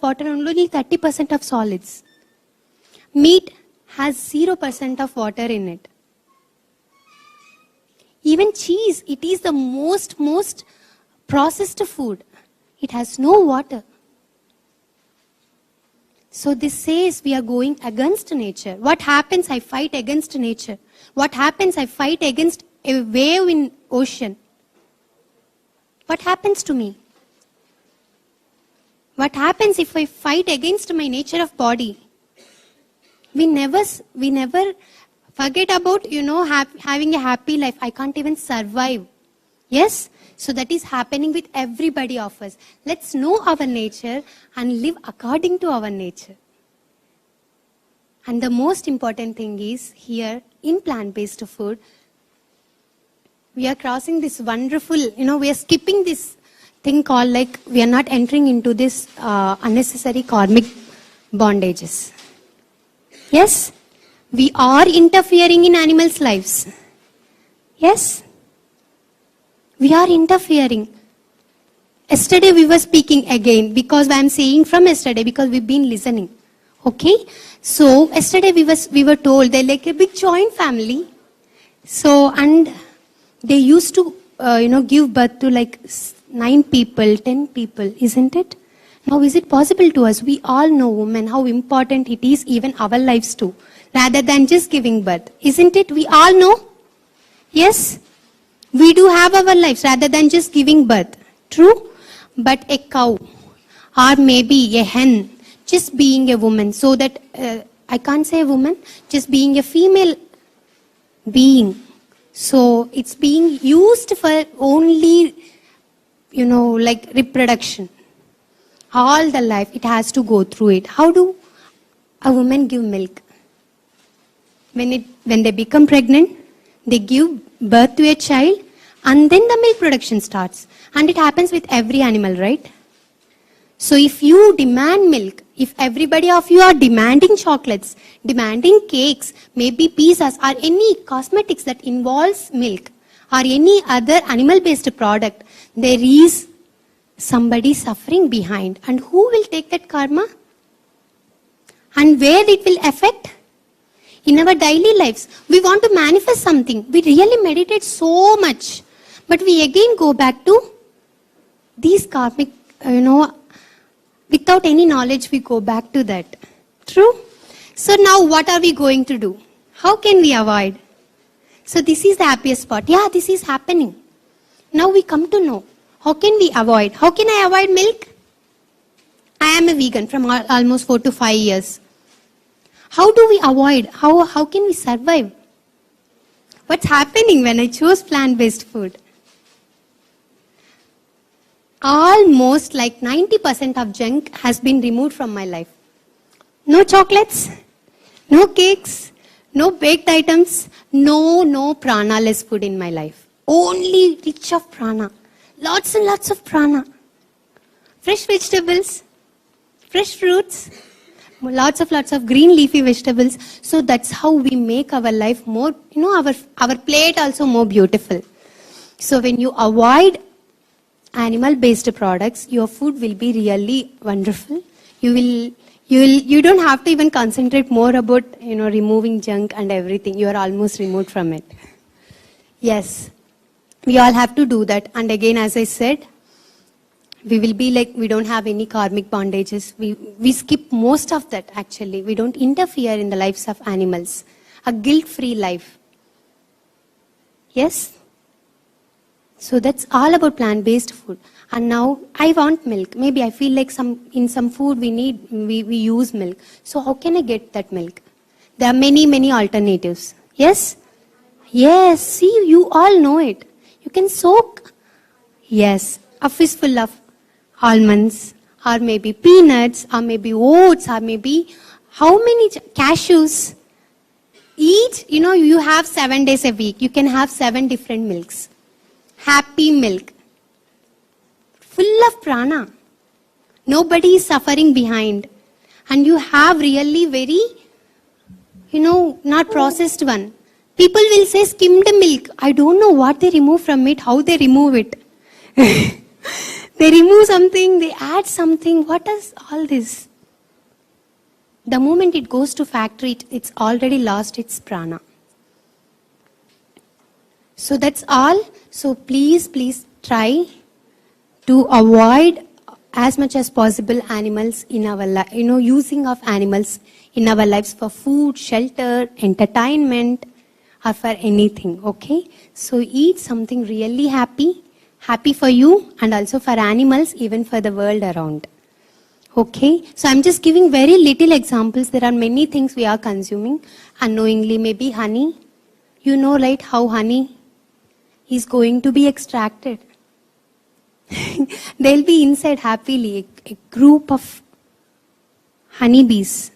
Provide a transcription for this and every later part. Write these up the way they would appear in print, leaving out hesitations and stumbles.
water, only 30% of solids. Meat has 0% of water in it. Even cheese, it is the most processed food. It has no water. So this says we are going against nature. What happens? I fight against nature. What happens? I fight against a wave in ocean. What happens to me? What happens if I fight against my nature of body? We never forget about, having a happy life. I can't even survive. Yes? So that is happening with everybody of us. Let's know our nature and live according to our nature. And the most important thing is here in plant-based food, we are crossing this wonderful, we are skipping this thing called we are not entering into this unnecessary karmic bondages. Yes? We are interfering in animals' lives. Yes? We are interfering. Yesterday we were speaking again because I am saying from yesterday because we've been listening. Okay? So yesterday we were told they're like a big joint family. So and they used to give birth to 9 people, 10 people, isn't it? Now is it possible to us? We all know, women, how important it is, even our lives too, rather than just giving birth. Isn't it? We all know? Yes? We do have our lives rather than just giving birth. True? But a cow or maybe a hen, just being a woman, so that, I can't say a woman, just being a female being. So it's being used for only, reproduction. All the life, it has to go through it. How do a woman give milk? When they become pregnant, they give birth to a child and then the milk production starts. And it happens with every animal, right? So if you demand milk, if everybody of you are demanding chocolates, demanding cakes, maybe pizzas or any cosmetics that involves milk or any other animal-based product, there is somebody suffering behind. And who will take that karma? And where it will affect? In our daily lives, we want to manifest something. We really meditate so much. But we again go back to these karmic, without any knowledge, we go back to that. True? So now what are we going to do? How can we avoid? So this is the happiest part. Yeah, this is happening. Now we come to know. How can we avoid? How can I avoid milk? I am a vegan from almost 4 to 5 years. How do we avoid? How can we survive? What's happening when I chose plant-based food? Almost 90% of junk has been removed from my life. No chocolates, no cakes, no baked items, no prana-less food in my life. Only rich of prana. Lots and lots of prana. Fresh vegetables, fresh fruits, lots of green leafy vegetables. So that's how we make our life more, our plate also more beautiful. So when you avoid animal-based products, your food will be really wonderful. You don't have to even concentrate more about, removing junk and everything. You are almost removed from it. Yes. We all have to do that. And again, as I said, we will be we don't have any karmic bondages. We skip most of that actually. We don't interfere in the lives of animals. A guilt-free life. Yes? So that's all about plant-based food. And now I want milk. Maybe I feel like in some food we use milk. So how can I get that milk? There are many alternatives. Yes? Yes. See, you all know it. You can soak, yes, a fistful of almonds, or maybe peanuts, or maybe oats, or maybe how many cashews. Each, you have 7 days a week. You can have 7 different milks. Happy milk. Full of prana. Nobody is suffering behind. And you have really very, not processed one. People will say skimmed milk. I don't know what they remove from it, how they remove it. They remove something, they add something. What is all this? The moment it goes to factory, it's already lost its prana. So that's all. So please try to avoid as much as possible animals in our life, using of animals in our lives for food, shelter, entertainment, or for anything, okay? So eat something really happy for you and also for animals, even for the world around. Okay, so I'm just giving very little examples. There are many things we are consuming unknowingly. Maybe honey. You know, right, how honey is going to be extracted. They'll be inside happily, a group of honeybees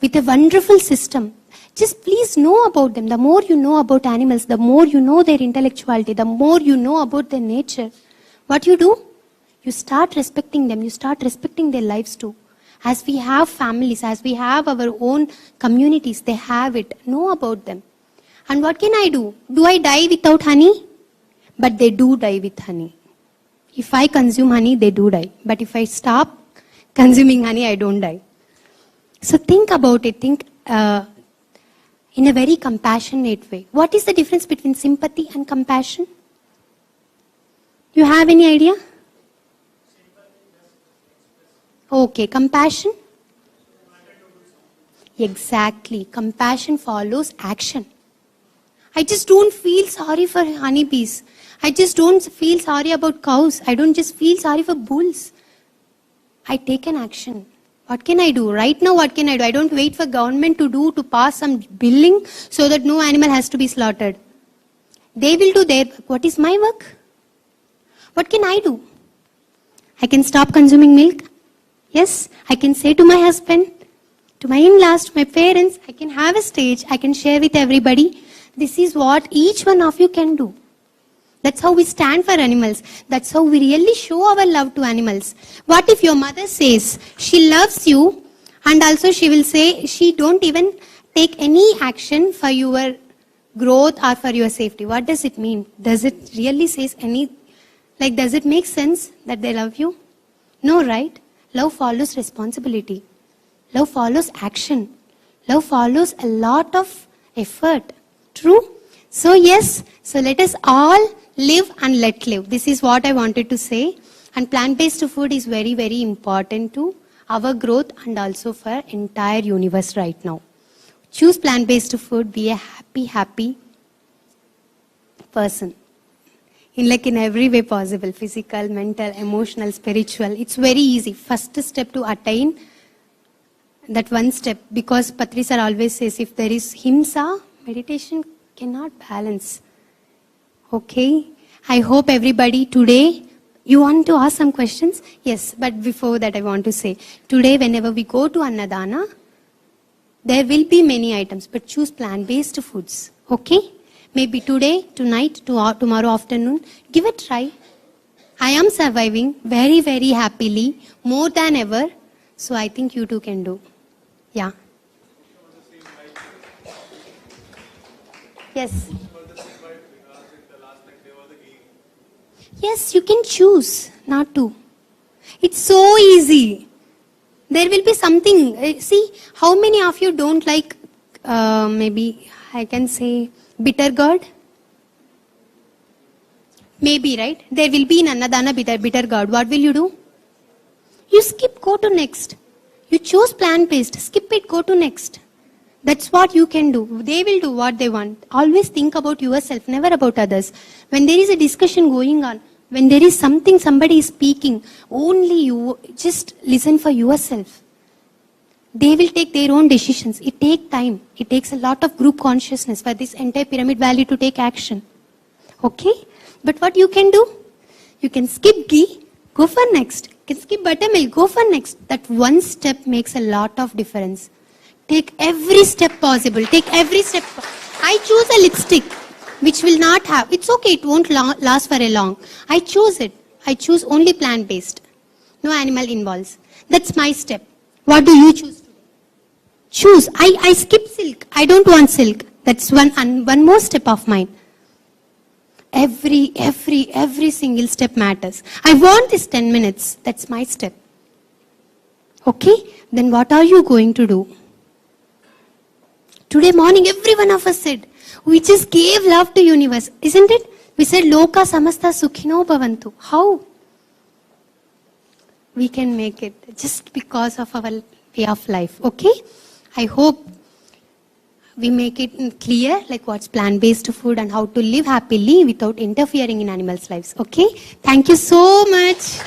with a wonderful system. Just please know about them. The more you know about animals, the more you know their intellectuality, the more you know about their nature. What you do? You start respecting them. You start respecting their lives too. As we have families, as we have our own communities, they have it. Know about them. And what can I do? Do I die without honey? But they do die with honey. If I consume honey, they do die. But if I stop consuming honey, I don't die. So think about it. Think in a very compassionate way. What is the difference between sympathy and compassion? You have any idea? Okay, compassion? Exactly. Compassion follows action. I just don't feel sorry for honeybees. I just don't feel sorry about cows. I don't just feel sorry for bulls. I take an action. What can I do? Right now, what can I do? I don't wait for government to pass some billing so that no animal has to be slaughtered. They will do their work. What is my work? What can I do? I can stop consuming milk. Yes, I can say to my husband, to my in-laws, to my parents, I can have a stage. I can share with everybody. This is what each one of you can do. That's how we stand for animals. That's how we really show our love to animals. What if your mother says she loves you and also she will say she don't even take any action for your growth or for your safety? What does it mean? Does it really say does it make sense that they love you? No, right? Love follows responsibility. Love follows action. Love follows a lot of effort. True? So yes, so let us all live and let live. This is what I wanted to say. And plant-based food is very, very important to our growth and also for entire universe right now. Choose plant-based food. Be a happy person. In every way possible. Physical, mental, emotional, spiritual. It's very easy. First step to attain that one step. Because Patri sir always says if there is himsa, meditation cannot balance. Okay, I hope everybody today, you want to ask some questions? Yes, but before that I want to say, today whenever we go to Annadana, there will be many items, but choose plant-based foods. Okay, maybe today, tonight, tomorrow afternoon, give it a try. I am surviving very, very happily, more than ever, so I think you too can do. Yeah. Yes. Yes, you can choose not to. It's so easy. There will be something. See, how many of you don't like, maybe I can say, bitter gourd? Maybe, right? There will be in Annadana bitter gourd. What will you do? You skip, go to next. You choose plant-based, skip it, go to next. That's what you can do. They will do what they want. Always think about yourself, never about others. When there is a discussion going on, when there is something somebody is speaking, only you just listen for yourself. They will take their own decisions. It takes time. It takes a lot of group consciousness for this entire pyramid valley to take action. Okay? But what you can do? You can skip ghee, go for next. You can skip buttermilk, go for next. That one step makes a lot of difference. Take every step possible. Take every step. I choose a lipstick which will not have. It's okay. It won't last for a long. I choose it. I choose only plant-based. No animal involves. That's my step. What do you choose? Choose. I skip silk. I don't want silk. That's one more step of mine. Every single step matters. I want this 10 minutes. That's my step. Okay? Then what are you going to do? Today morning, every one of us said, we just gave love to universe. Isn't it? We said, Loka samasta sukhino bhavantu. How? We can make it just because of our way of life. Okay? I hope we make it clear, like what's plant-based food and how to live happily without interfering in animals' lives. Okay? Thank you so much.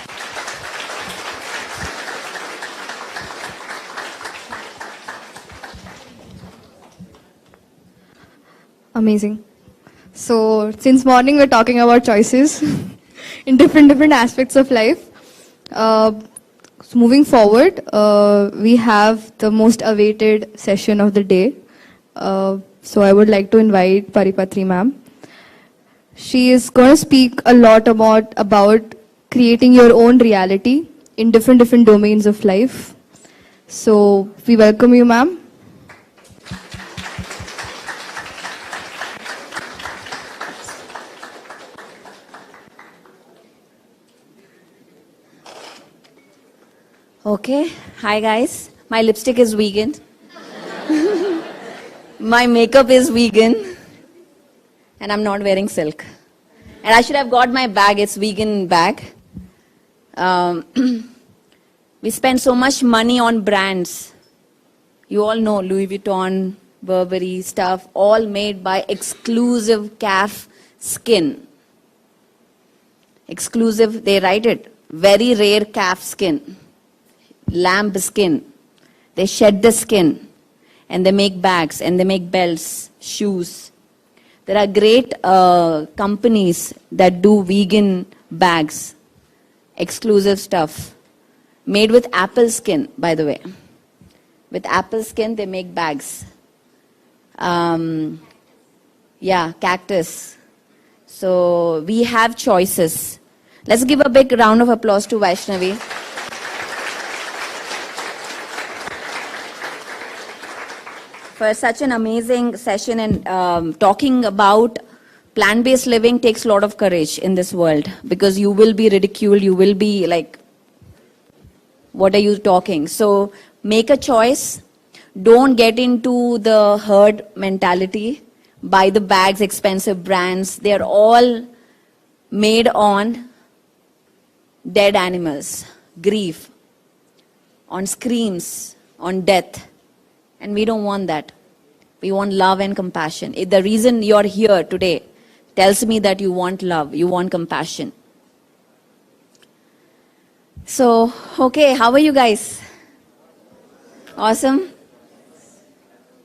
Amazing. So, since morning we're talking about choices in different aspects of life. So moving forward, we have the most awaited session of the day. So I would like to invite Paripatri ma'am. She is going to speak a lot about creating your own reality in different domains of life. So we welcome you, ma'am. Okay, hi guys. My lipstick is vegan. My makeup is vegan. And I'm not wearing silk. And I should have got my bag, it's vegan bag. We spend so much money on brands. You all know Louis Vuitton, Burberry stuff, all made by exclusive calf skin. Exclusive, they write it, very rare calf skin. Lamb skin. They shed the skin and they make bags and they make belts, shoes. There are great companies that do vegan bags, exclusive stuff, made with apple skin, by the way. With apple skin, they make bags. Yeah, cactus. So we have choices. Let's give a big round of applause to Vaishnavi. For such an amazing session, and talking about plant-based living takes a lot of courage in this world, because you will be ridiculed, you will be like, what are you talking? So make a choice. Don't get into the herd mentality. Buy the bags, expensive brands. They're all made on dead animals, grief, on screams, on death. And we don't want that. We want love and compassion. The reason you're here today tells me that you want love, you want compassion. So, okay, how are you guys? Awesome?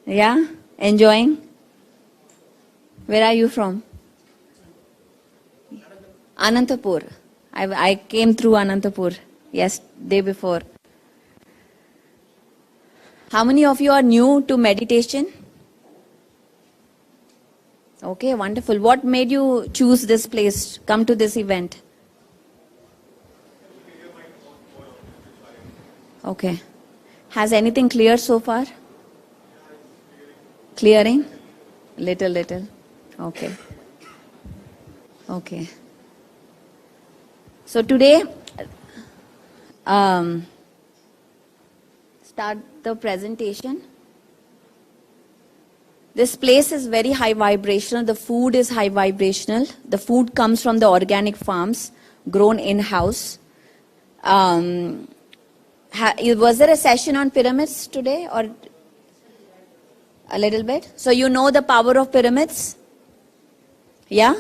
Yeah? Enjoying? Where are you from? Anantapur. I came through Anantapur day before. How many of you are new to meditation? Okay, wonderful. What made you choose this place, come to this event? Okay. Has anything cleared so far? Clearing? Little. Okay. Okay. So today, start the presentation. This place is very high vibrational. The food is high vibrational. The food comes from the organic farms, grown in-house. Was there a session on pyramids today, or a little bit? So you know the power of pyramids? Yeah?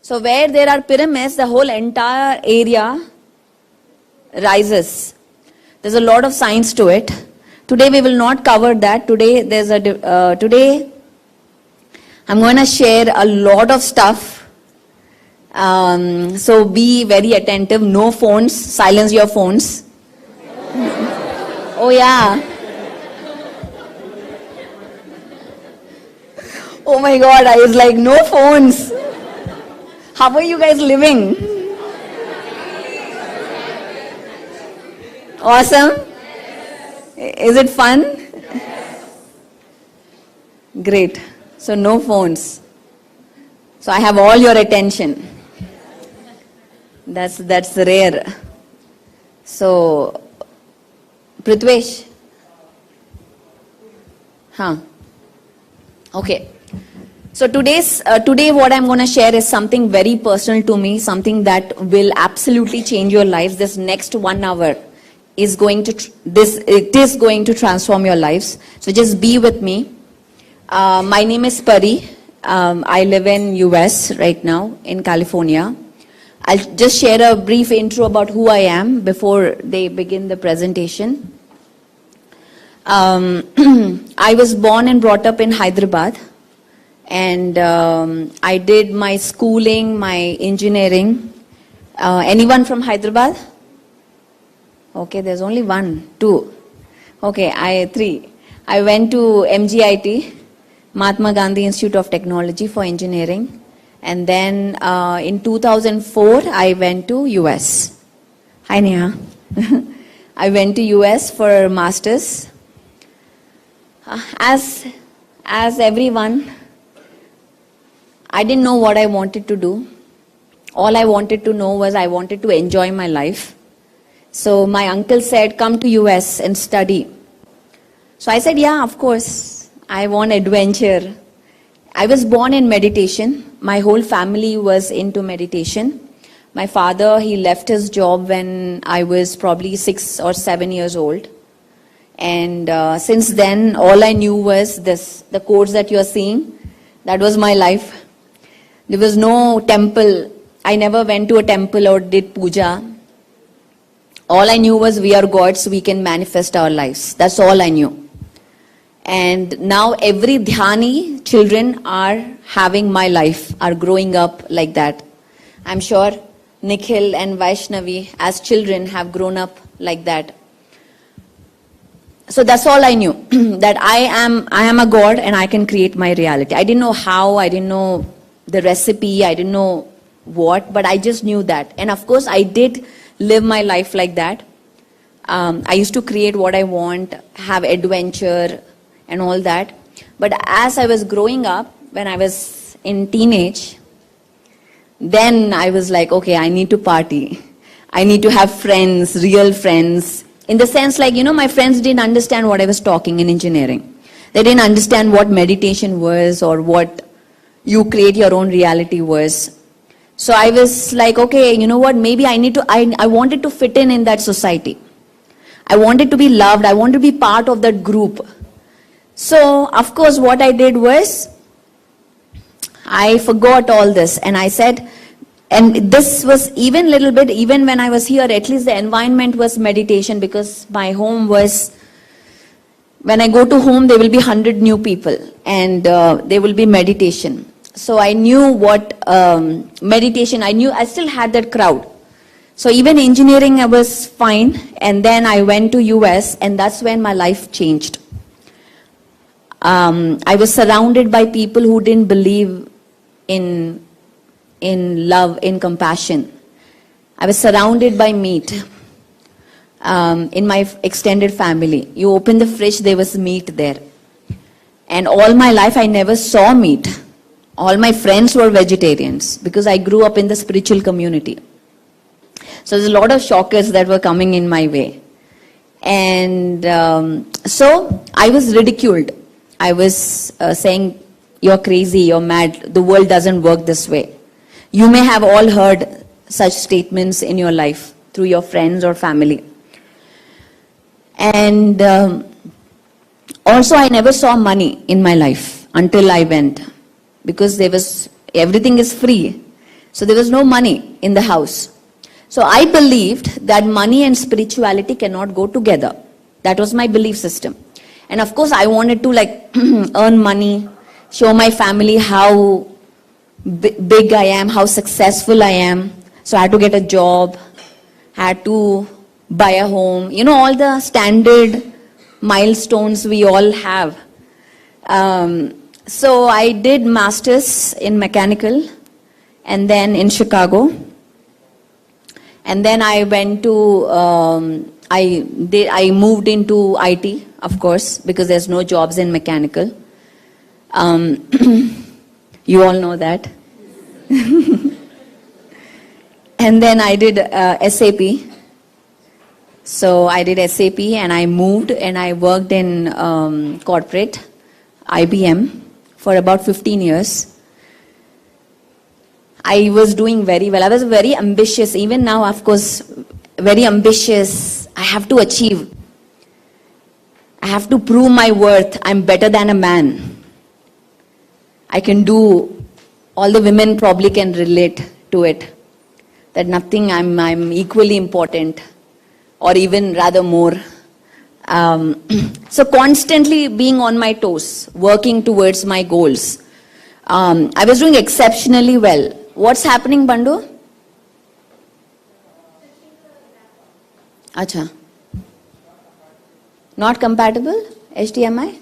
So where there are pyramids, the whole entire area rises. There's a lot of science to it. Today we will not cover that. Today I'm going to share a lot of stuff. So be very attentive. No phones. Silence your phones. Oh yeah. Oh my God, I was like, no phones. How are you guys living? Awesome? Is it fun? Great. So no phones. So I have all your attention. That's rare. So, Prithvesh. Okay. So today what I'm going to share is something very personal to me, something that will absolutely change your lives. This next 1 hour is going to transform your lives. So just be with me. My name is Pari. I live in US right now, in California. I'll just share a brief intro about who I am before they begin the presentation. I was born and brought up in Hyderabad, and I did my schooling, my engineering. Anyone from Hyderabad? Okay, there's only 1, 2. Okay, 3. I went to MGIT, Mahatma Gandhi Institute of Technology for Engineering. And then in 2004, I went to US. Hi, Neha. I went to US for masters. As everyone, I didn't know what I wanted to do. All I wanted to know was I wanted to enjoy my life. So my uncle said, come to US and study. So I said, yeah, of course, I want adventure. I was born in meditation. My whole family was into meditation. My father, he left his job when I was probably 6 or 7 years old. And since then, all I knew was this, the course that you're seeing, that was my life. There was no temple. I never went to a temple or did puja. All I knew was we are gods, we can manifest our lives. That's all I knew. And now every dhyani children are having my life, are growing up like that. I'm sure Nikhil and Vaishnavi as children have grown up like that. So that's all I knew, that I am a god and I can create my reality. I didn't know how, I didn't know the recipe, I didn't know what, but I just knew that. And of course I did live my life like that. I used to create what I want, have adventure and all that. But as I was growing up, when I was in teenage, then I was like, okay, I need to party. I need to have friends, real friends. In the sense like, my friends didn't understand what I was talking in engineering. They didn't understand what meditation was or what you create your own reality was. So I was like, okay, you know what, maybe I wanted to fit in that society. I wanted to be loved. I wanted to be part of that group. So, of course, what I did was, I forgot all this and I said, and this was even little bit, even when I was here, at least the environment was meditation, because my home was, when I go to home, there will be 100 new people and there will be meditation. So I knew what meditation, I still had that crowd. So even engineering I was fine, and then I went to US and that's when my life changed. I was surrounded by people who didn't believe in love, in compassion. I was surrounded by meat. In my extended family, you open the fridge, there was meat there. And all my life I never saw meat. All my friends were vegetarians because I grew up in the spiritual community. So there's a lot of shockers that were coming in my way. And so I was ridiculed. I was saying, you're crazy, you're mad, the world doesn't work this way. You may have all heard such statements in your life through your friends or family. And also I never saw money in my life until I went, because everything is free. So there was no money in the house. So I believed that money and spirituality cannot go together. That was my belief system. And of course I wanted to earn money, show my family how big I am, how successful I am. So I had to get a job, had to buy a home, all the standard milestones we all have. So I did masters in mechanical and then in Chicago. And then I went to, I moved into IT, of course, because there's no jobs in mechanical. You all know that. And then I did SAP. So I did SAP and I moved and I worked in corporate, IBM, for about 15 years. I was doing very well. I was very ambitious. Even now, of course, very ambitious. I have to achieve. I have to prove my worth. I'm better than a man. I can do, all the women probably can relate to it. That nothing, I'm equally important, or even rather more. So constantly being on my toes, working towards my goals. I was doing exceptionally well. What's happening, Bandu? Acha. Not compatible? HDMI?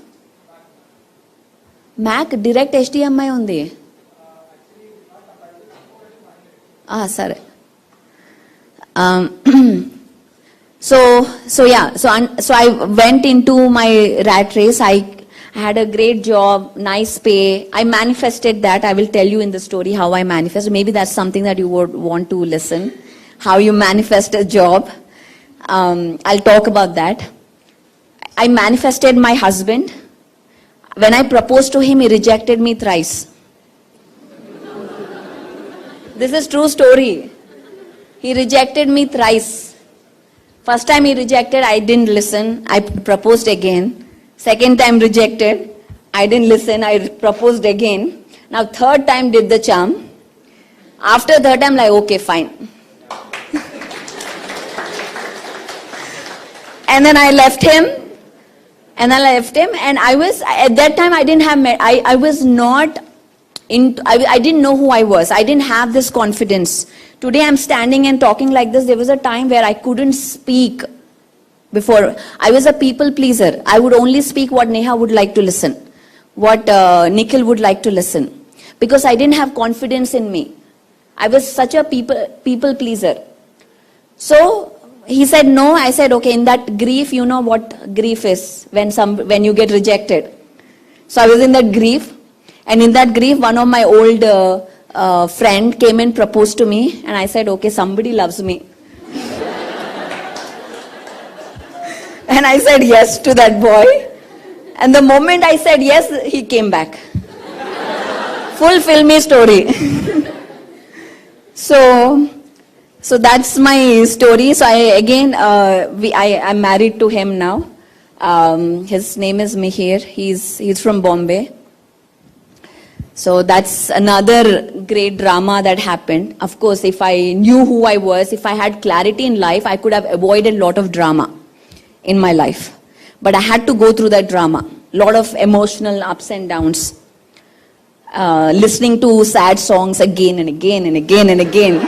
Mac direct HDMI undi. Sorry. So I went into my rat race. I had a great job, nice pay. I manifested that. I will tell you in the story how I manifested. Maybe that's something that you would want to listen. How you manifest a job. I'll talk about that. I manifested my husband. When I proposed to him, he rejected me thrice. This is true story. He rejected me thrice. First time he rejected, I didn't listen. I proposed again. Second time rejected. I didn't listen. I proposed again. Now third time did the charm. After third time, like, okay, fine. And then I left him. And I was, at that time I didn't have, I was not, I didn't know who I was. I didn't have this confidence. Today I'm standing and talking like this. There was a time where I couldn't speak before. I was a people pleaser. I would only speak what Neha would like to listen, what Nikhil would like to listen, because I didn't have confidence in me. I was such a people pleaser. So he said no. I said okay. In that grief, you know what grief is when you get rejected. So I was in that grief, and in that grief, one of my old friend came and proposed to me, and I said okay, somebody loves me. And I said yes to that boy. And the moment I said yes, he came back. Full filmy story. So that's my story. So I'm married to him now. His name is Mihir. He's from Bombay. So that's another great drama that happened. Of course, if I knew who I was, if I had clarity in life, I could have avoided a lot of drama in my life. But I had to go through that drama. A lot of emotional ups and downs. Listening to sad songs again and again and again and again.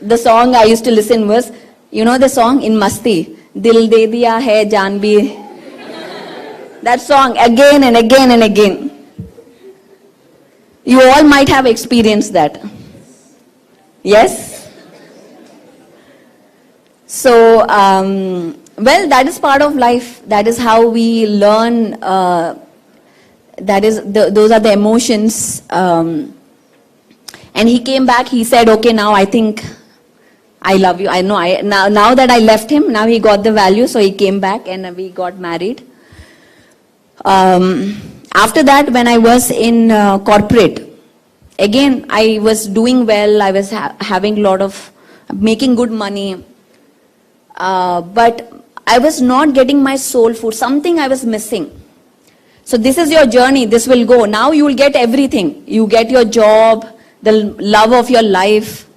The song I used to listen was, you know the song in Masti, Dil De Diya Hai Jaan Bhi. That song again and again and again. You all might have experienced that. Yes? So, well, that is part of life. That is how we learn. Those are the emotions. And he came back. He said, okay, now I think I love you. I know. Now that I left him, now he got the value. So he came back and we got married. After that, when I was in corporate, again, I was doing well. I was having making good money. But I was not getting my soul food. Something I was missing. So this is your journey. This will go. Now you will get everything. You get your job, the love of your life,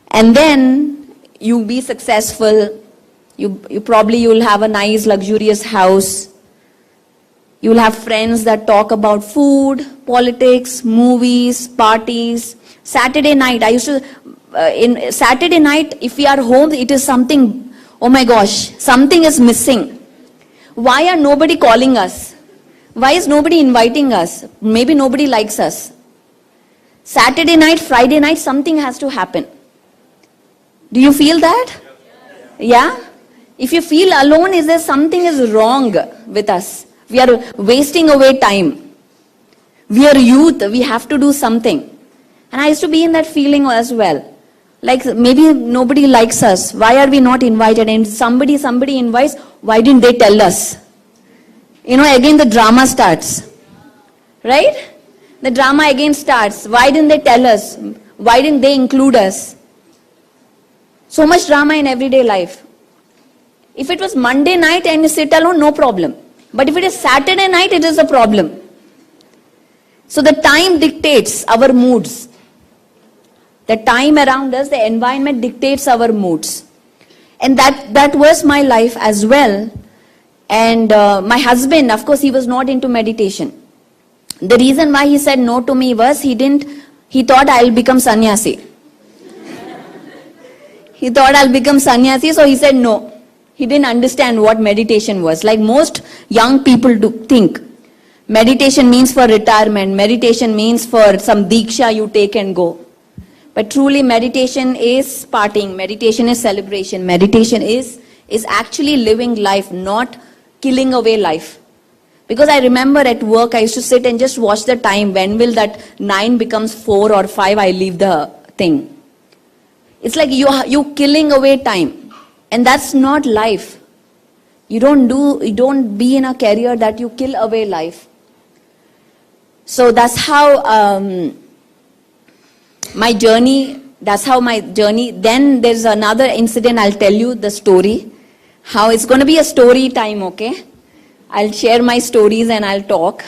and then you be successful. You will have a nice, luxurious house. You will have friends that talk about food, politics, movies, parties. Saturday night, Saturday night, if we are home, it is something, oh my gosh, something is missing. Why are nobody calling us? Why is nobody inviting us? Maybe nobody likes us. Saturday night, Friday night, something has to happen. Do you feel that? Yeah? If you feel alone, is there something is wrong with us? We are wasting away time. We are youth. We have to do something. And I used to be in that feeling as well. Like maybe nobody likes us. Why are we not invited? And somebody invites, why didn't they tell us? Again the drama starts. Right? The drama again starts. Why didn't they tell us? Why didn't they include us? So much drama in everyday life. If it was Monday night and you sit alone, no problem. But if it is Saturday night, it is a problem. So the time dictates our moods. The time around us, the environment dictates our moods. And that was my life as well. And my husband, of course, he was not into meditation. The reason why he said no to me was he thought I'll become sannyasi. He thought I'll become sannyasi, so he said no. He didn't understand what meditation was. Like most young people do think. Meditation means for retirement. Meditation means for some diksha you take and go. But truly meditation is partying. Meditation is celebration. Meditation is actually living life, not killing away life. Because I remember at work, I used to sit and just watch the time. When will that 9 becomes 4 or 5, I leave the thing. It's like you killing away time. And that's not life. You don't be in a career that you kill away life. So that's how my journey. Then there's another incident, I'll tell you the story. How it's going to be a story time, okay? I'll share my stories and I'll talk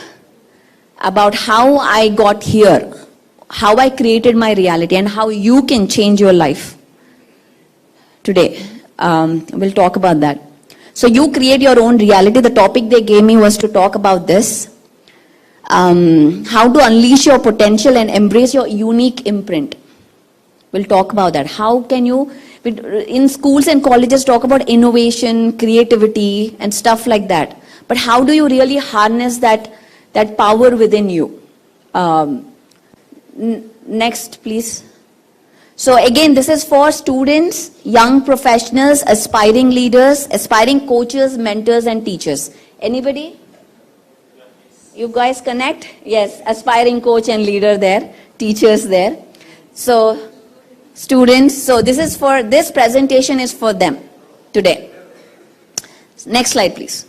about how I got here, how I created my reality, and how you can change your life today. We'll talk about that. So you create your own reality. The topic they gave me was to talk about this. How to unleash your potential and embrace your unique imprint. We'll talk about that. How can you, in schools and colleges, talk about innovation, creativity, and stuff like that. But how do you really harness that power within you? Next, please. So again, this is for students, young professionals, aspiring leaders, aspiring coaches, mentors, and teachers. Anybody? You guys connect? Yes, aspiring coach and leader there, teachers there. So students, so this presentation is for them today. Next slide, please.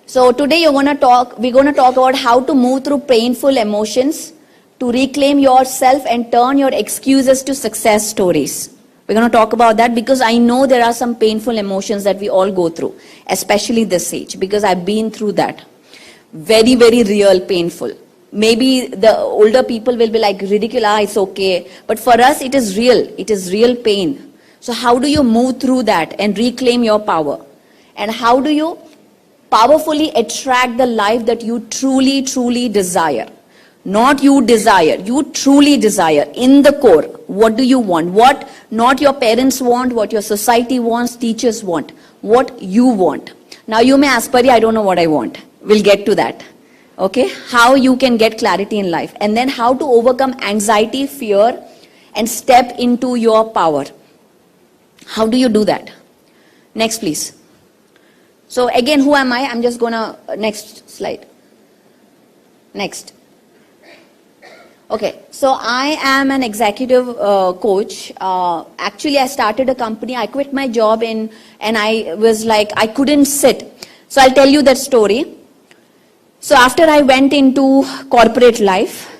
So today we're going to talk about how to move through painful emotions to reclaim yourself and turn your excuses to success stories. We're going to talk about that because I know there are some painful emotions that we all go through, especially this age, because I've been through that. Very, very real, painful. Maybe the older people will be like, ridiculous, it's okay. But for us, it is real. It is real pain. So how do you move through that and reclaim your power? And how do you powerfully attract the life that you truly, truly desire? Not you desire, you truly desire in the core. What do you want? What not your parents want, what your society wants, teachers want. What you want. Now you may ask, Pari, I don't know what I want. We'll get to that. Okay? How you can get clarity in life. And then how to overcome anxiety, fear, and step into your power. How do you do that? Next, please. So again, who am I? I'm just gonna, next slide. Next. Okay, so I am an executive coach. Actually, I started a company. I quit my job and I was like, I couldn't sit. So I'll tell you that story. So after I went into corporate life,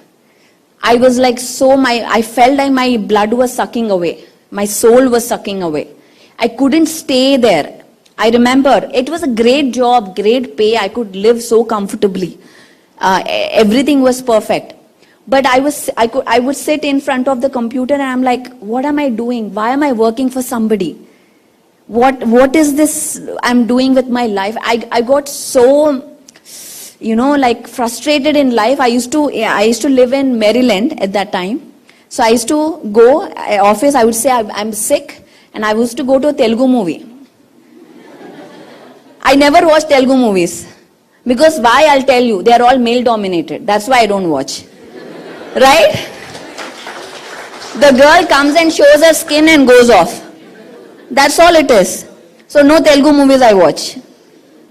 I was like I felt like my blood was sucking away. My soul was sucking away. I couldn't stay there. I remember it was a great job, great pay. I could live so comfortably. Everything was perfect. But I would sit in front of the computer and I'm like, what am I doing? Why am I working for somebody? What is this I'm doing with my life? I got so, like frustrated in life. I used to live in Maryland at that time. So I used to go office. I would say I'm sick, and I used to go to a Telugu movie. I never watch Telugu movies because why? I'll tell you, they are all male dominated. That's why I don't watch. Right? The girl comes and shows her skin and goes off. That's all it is. So no Telugu movies I watch.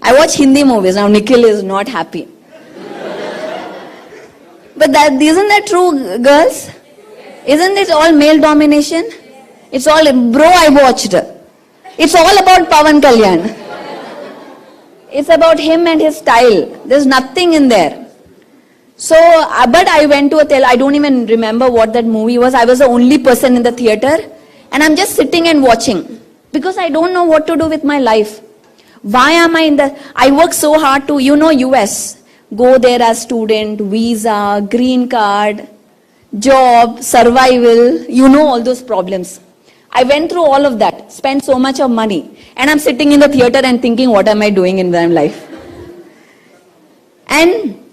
I watch Hindi movies. Now Nikhil is not happy. But isn't that true, girls? Isn't it all male domination? It's all, bro, I watched. It's all about Pawan Kalyan. It's about him and his style. There's nothing in there. So, but I went to I don't even remember what that movie was. I was the only person in the theater. And I'm just sitting and watching. Because I don't know what to do with my life. Why am I I work so hard to, US. Go there as student, visa, green card, job, survival, all those problems. I went through all of that, spent so much of money. And I'm sitting in the theater and thinking, what am I doing in my life? And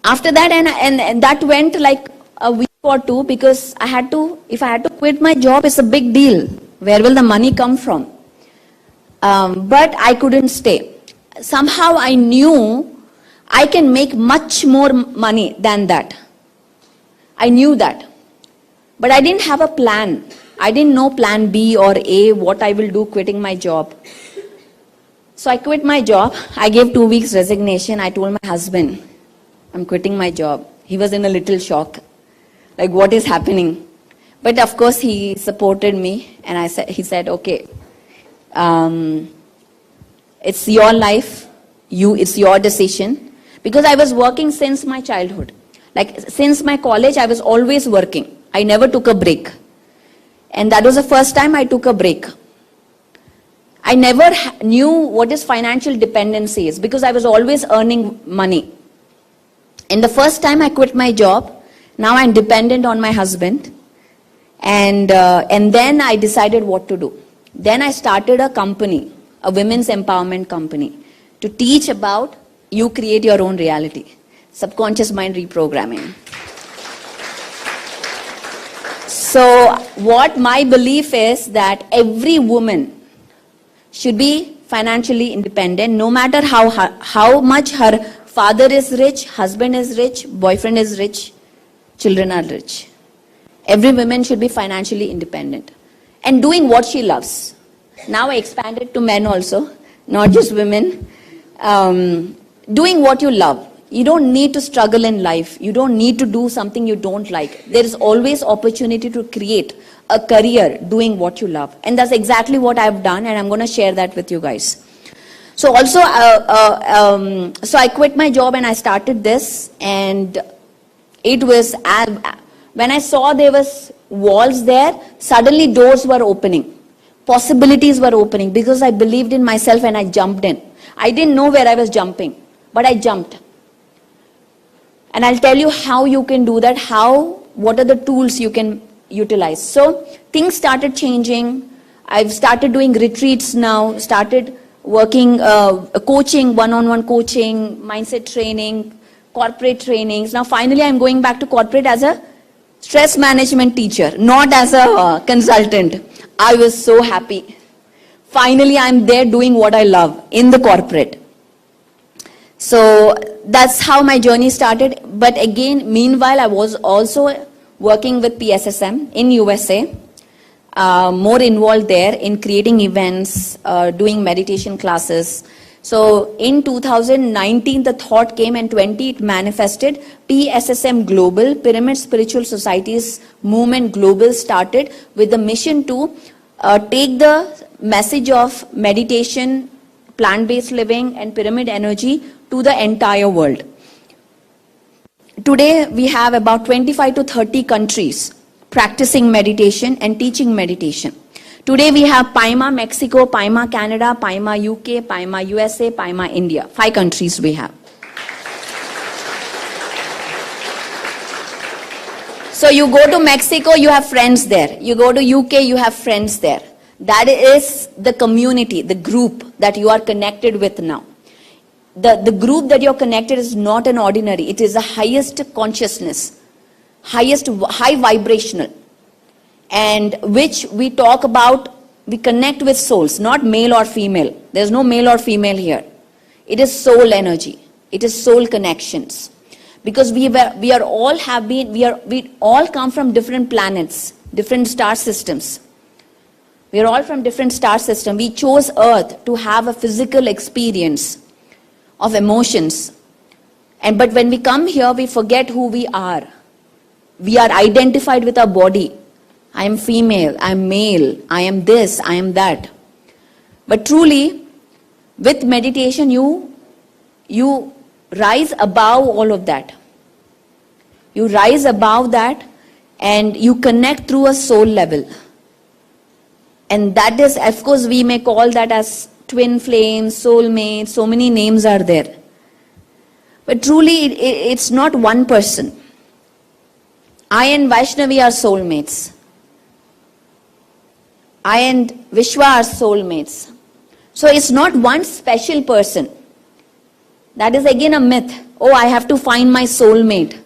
after that, and that went like a week or two, because if I had to quit my job, it's a big deal. Where will the money come from? But I couldn't stay. Somehow I knew I can make much more money than that. I knew that. But I didn't have a plan. I didn't know plan B or A, what I will do quitting my job. So I quit my job. I gave 2 weeks resignation. I told my husband, I'm quitting my job. He was in a little shock. Like, what is happening? But of course, he supported me. And he said, okay, it's your life. It's your decision. Because I was working since my childhood. Like, since my college, I was always working. I never took a break. And that was the first time I took a break. I never knew what is financial dependency is, because I was always earning money. And the first time I quit my job, now I'm dependent on my husband. And then I decided what to do. Then I started a company, a women's empowerment company, to teach about you create your own reality. Subconscious mind reprogramming. So what my belief is that every woman should be financially independent, no matter how much her father is rich, husband is rich, boyfriend is rich, children are rich. Every woman should be financially independent and doing what she loves. Now I expanded to men also, not just women. Doing what you love. You don't need to struggle in life. You don't need to do something you don't like. There is always opportunity to create a career doing what you love. And that's exactly what I've done, and I'm going to share that with you guys. So also, so I quit my job and I started this, and it was, when I saw there was walls there, suddenly doors were opening. Possibilities were opening, because I believed in myself and I jumped in. I didn't know where I was jumping, but I jumped. And I'll tell you how you can do that, what are the tools you can utilize. So things started changing. I've started doing retreats now, started working, coaching, one-on-one coaching, mindset training, corporate trainings. Now finally I'm going back to corporate as a stress management teacher, not as a consultant. I was so happy. Finally I'm there doing what I love in the corporate. So that's how my journey started. But again, meanwhile, I was also working with PSSM in USA, more involved there in creating events, doing meditation classes. So in 2019, the thought came, and 20 it manifested. PSSM Global, Pyramid Spiritual Societies Movement Global, started with the mission to take the message of meditation, plant-based living and pyramid energy to the entire world. Today we have about 25 to 30 countries practicing meditation and teaching meditation. Today we have Pyma Mexico, Pyma Canada, Pyma UK, Pyma USA, Pyma India. 5 countries we have. So you go to Mexico, you have friends there. You go to UK, you have friends there. That is the community, the group that you are connected with now. The group that you're connected is not an ordinary. It is the highest consciousness, high vibrational, and which we talk about, we connect with souls, not male or female. There's no male or female here. It is soul energy. It is soul connections. Because we all come from different planets, different star systems. We are all from different star systems. We chose Earth to have a physical experience of emotions. But when we come here, we forget who we are. we are identified with our body. I am female, I am male, I am this, I am that. But truly, with meditation, you rise above all of that. You rise above that and you connect through a soul level. And that is, of course, we may call that as twin flames, soulmates, so many names are there. But truly, it's not one person. I and Vaishnavi are soulmates. I and Vishwa are soulmates. So it's not one special person. That is again a myth. Oh, I have to find my soulmate.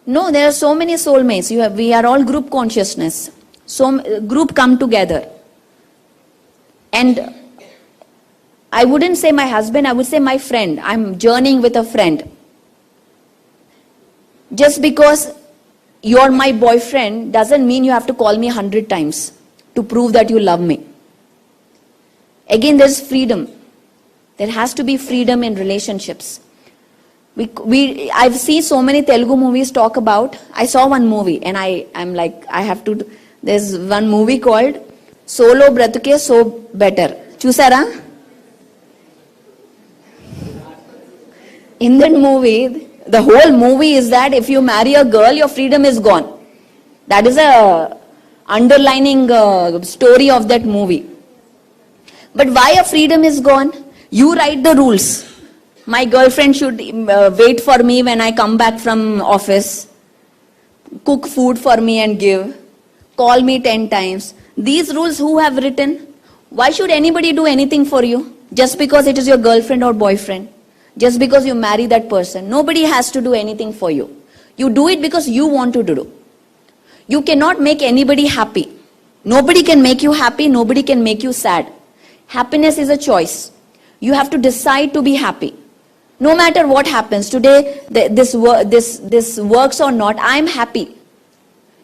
No, there are so many soulmates. We are all group consciousness. So group come together. And I wouldn't say my husband, I would say my friend. I'm journeying with a friend. Just because you're my boyfriend doesn't mean you have to call me 100 times to prove that you love me. Again, there's freedom. There has to be freedom in relationships. I've seen so many Telugu movies talk about. I saw one movie and I'm like, I have to. There's one movie called Solo Bratuke So Better. Chusara? In that movie, the whole movie is that if you marry a girl, your freedom is gone. That is a underlining story of that movie. But why a freedom is gone? You write the rules. My girlfriend should wait for me when I come back from office, cook food for me and give, call me 10 times. These rules who have written? Why should anybody do anything for you? Just because it is your girlfriend or boyfriend. Just because you marry that person. Nobody has to do anything for you. You do it because you want to do. You cannot make anybody happy. Nobody can make you happy. Nobody can make you sad. Happiness is a choice. You have to decide to be happy. No matter what happens today, this works or not, I am happy.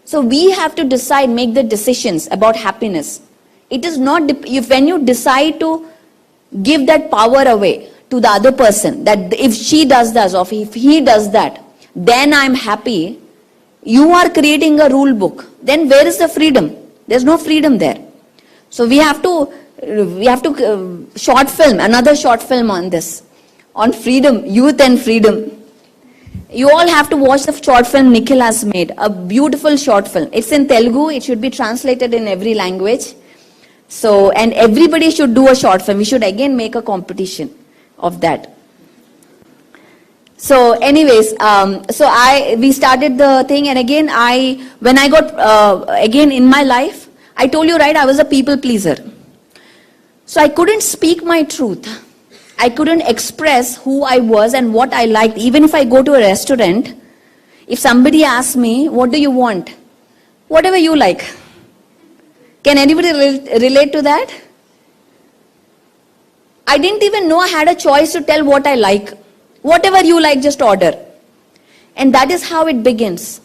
So we have to decide, make the decisions about happiness. It is not, when you decide to give that power away to the other person, that if she does this or if he does that, then I'm happy, you are creating a rule book. Then where is the freedom? There's no freedom there. So we have to short film, another short film on this, on freedom, youth and freedom. You all have to watch the short film Nikhil has made, a beautiful short film. It's in Telugu, it should be translated in every language. So, and everybody should do a short film. We should again make a competition of that. So anyways, we started the thing, and again, when I got, again in my life, I told you, right, I was a people pleaser. So I couldn't speak my truth. I couldn't express who I was and what I liked. Even if I go to a restaurant, if somebody asks me, what do you want? Whatever you like. Can anybody relate to that? I didn't even know I had a choice to tell what I like. Whatever you like, just order. And that is how it begins.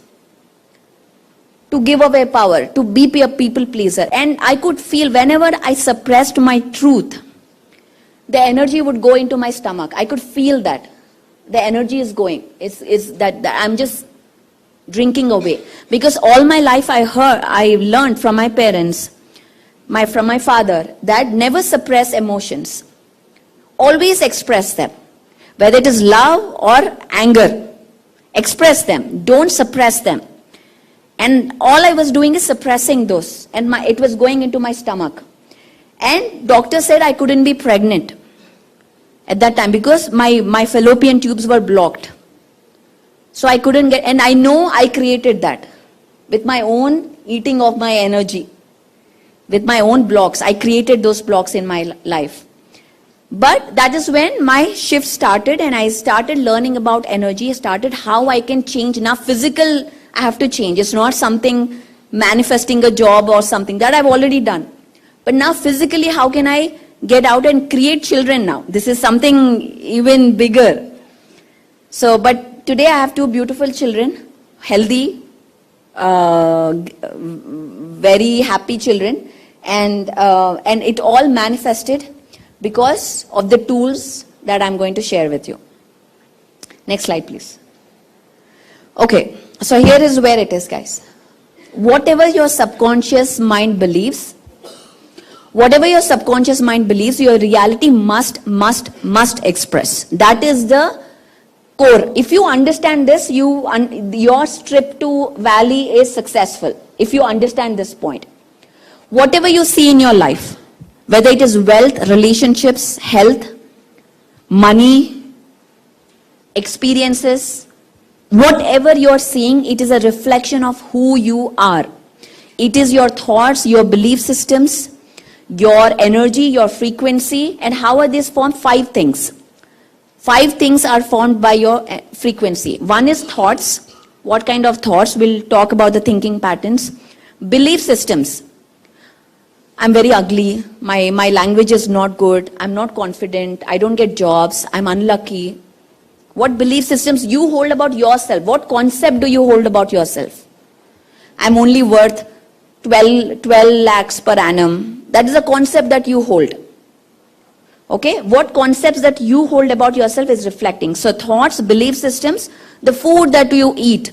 To give away power, to be a people pleaser. And I could feel whenever I suppressed my truth, the energy would go into my stomach. I could feel that. The energy is going. It's that I'm just drinking away. Because all my life I learned from my parents, from my father, that never suppress emotions. Always express them. Whether it is love or anger, express them. Don't suppress them. And all I was doing is suppressing those. And it was going into my stomach. And doctor said I couldn't be pregnant at that time because my fallopian tubes were blocked. So I couldn't get, and I know I created that with my own eating of my energy. With my own blocks. I created those blocks in my life. But that is when my shift started and I started learning about energy, started how I can change. Now physical, I have to change. It's not something manifesting a job or something that I've already done. But now physically, how can I get out and create children now? This is something even bigger. So, but today I have 2 beautiful children, healthy, very happy children. And it all manifested because of the tools that I'm going to share with you. Next slide, please. Okay, So here is where it is, guys. Whatever your subconscious mind believes, your reality must express. That is the core. If you understand this, your trip to valley is successful. If you understand this point. Whatever you see in your life, whether it is wealth, relationships, health, money, experiences, whatever you're seeing, it is a reflection of who you are. It is your thoughts, your belief systems, your energy, your frequency. And how are these formed? 5 things. 5 things are formed by your frequency. One is thoughts. What kind of thoughts? We'll talk about the thinking patterns. Belief systems. I'm very ugly. My language is not good. I'm not confident. I don't get jobs. I'm unlucky. What belief systems you hold about yourself? What concept do you hold about yourself? I'm only worth 12 lakhs per annum. That is a concept that you hold. Okay? What concepts that you hold about yourself is reflecting. So thoughts, belief systems, the food that you eat.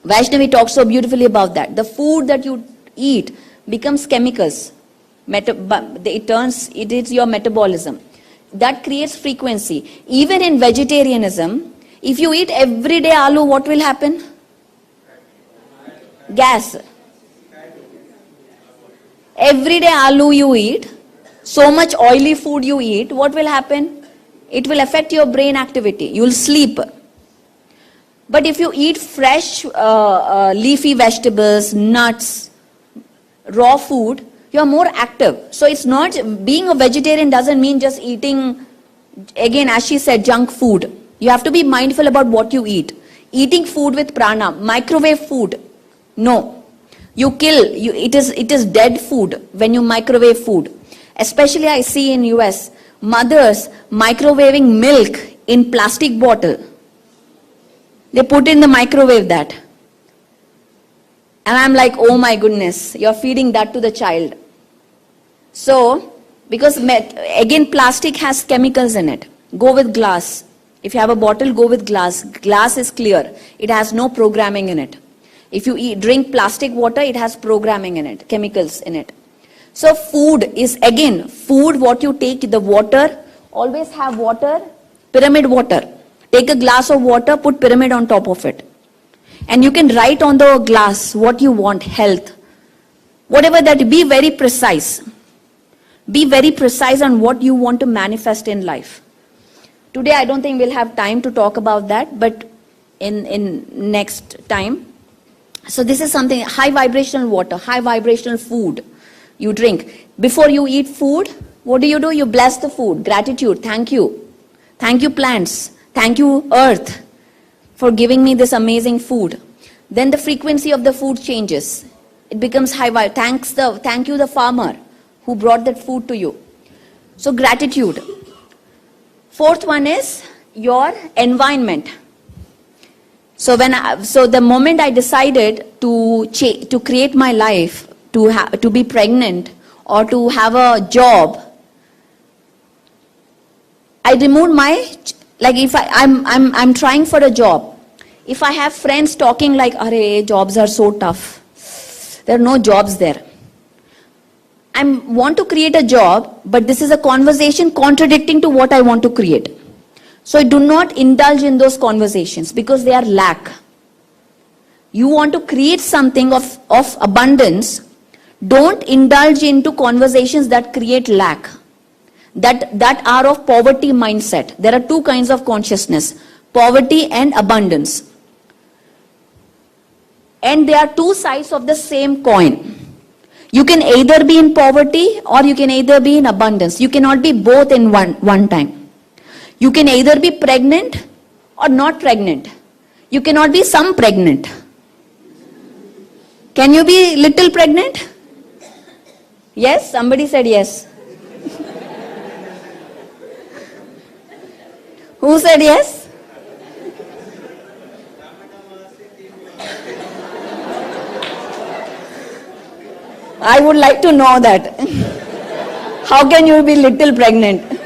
Vaishnavi talks so beautifully about that. The food that you eat becomes chemicals. It is your metabolism. That creates frequency. Even in vegetarianism, if you eat every day aloo, what will happen? Gas. Every day aloo you eat, so much oily food you eat, what will happen? It will affect your brain activity. You will sleep. But if you eat fresh leafy vegetables, nuts, raw food, you are more active. So it's not, being a vegetarian doesn't mean just eating, again as she said, junk food. You have to be mindful about what you eat. Eating food with prana, microwave food, no. You kill, it is dead food when you microwave food. Especially I see in US, mothers microwaving milk in plastic bottle. They put in the microwave that. And I'm like, oh my goodness, you're feeding that to the child. So, because again plastic has chemicals in it. Go with glass. If you have a bottle, go with glass. Glass is clear. It has no programming in it. If you drink plastic water, it has programming in it, chemicals in it. So food is, again, food, what you take, the water, always have water, pyramid water. Take a glass of water, put pyramid on top of it. And you can write on the glass what you want, health. Whatever that, be very precise. Be very precise on what you want to manifest in life. Today I don't think we'll have time to talk about that, but in next time. So this is something, high vibrational water, high vibrational food you drink. Before you eat food, what do? You bless the food. Gratitude, thank you. Thank you plants, thank you earth for giving me this amazing food. Then the frequency of the food changes. It becomes high vibe. Thank you the farmer who brought that food to you. So gratitude. 4th one is your environment. So the moment I decided to create my life, to be pregnant or to have a job, I removed like if I'm trying for a job. If I have friends talking like, "Arey, jobs are so tough. There are no jobs there." I want to create a job, but this is a conversation contradicting to what I want to create. So do not indulge in those conversations because they are lack. You want to create something of abundance. Don't indulge into conversations that create lack, that are of poverty mindset. There are 2 kinds of consciousness, poverty and abundance. And they are 2 sides of the same coin. You can either be in poverty or you can either be in abundance. You cannot be both in one time. You can either be pregnant or not pregnant. You cannot be some pregnant. Can you be little pregnant? Yes? Somebody said yes. Who said yes? I would like to know that. How can you be little pregnant?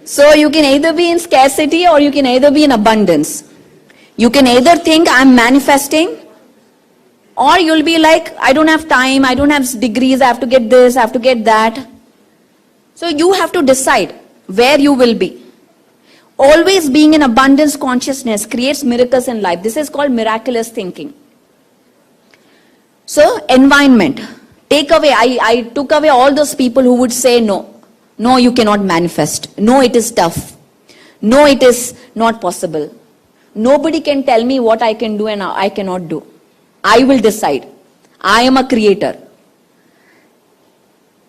So you can either be in scarcity or you can either be in abundance. You can either think I'm manifesting, or you'll be like, I don't have time, I don't have degrees, I have to get this, I have to get that. So you have to decide where you will be. Always being in abundance consciousness creates miracles in life. This is called miraculous thinking. So environment. Take away, I took away all those people who would say no. No, you cannot manifest. No, it is tough. No, it is not possible. Nobody can tell me what I can do and I cannot do. I will decide. I am a creator.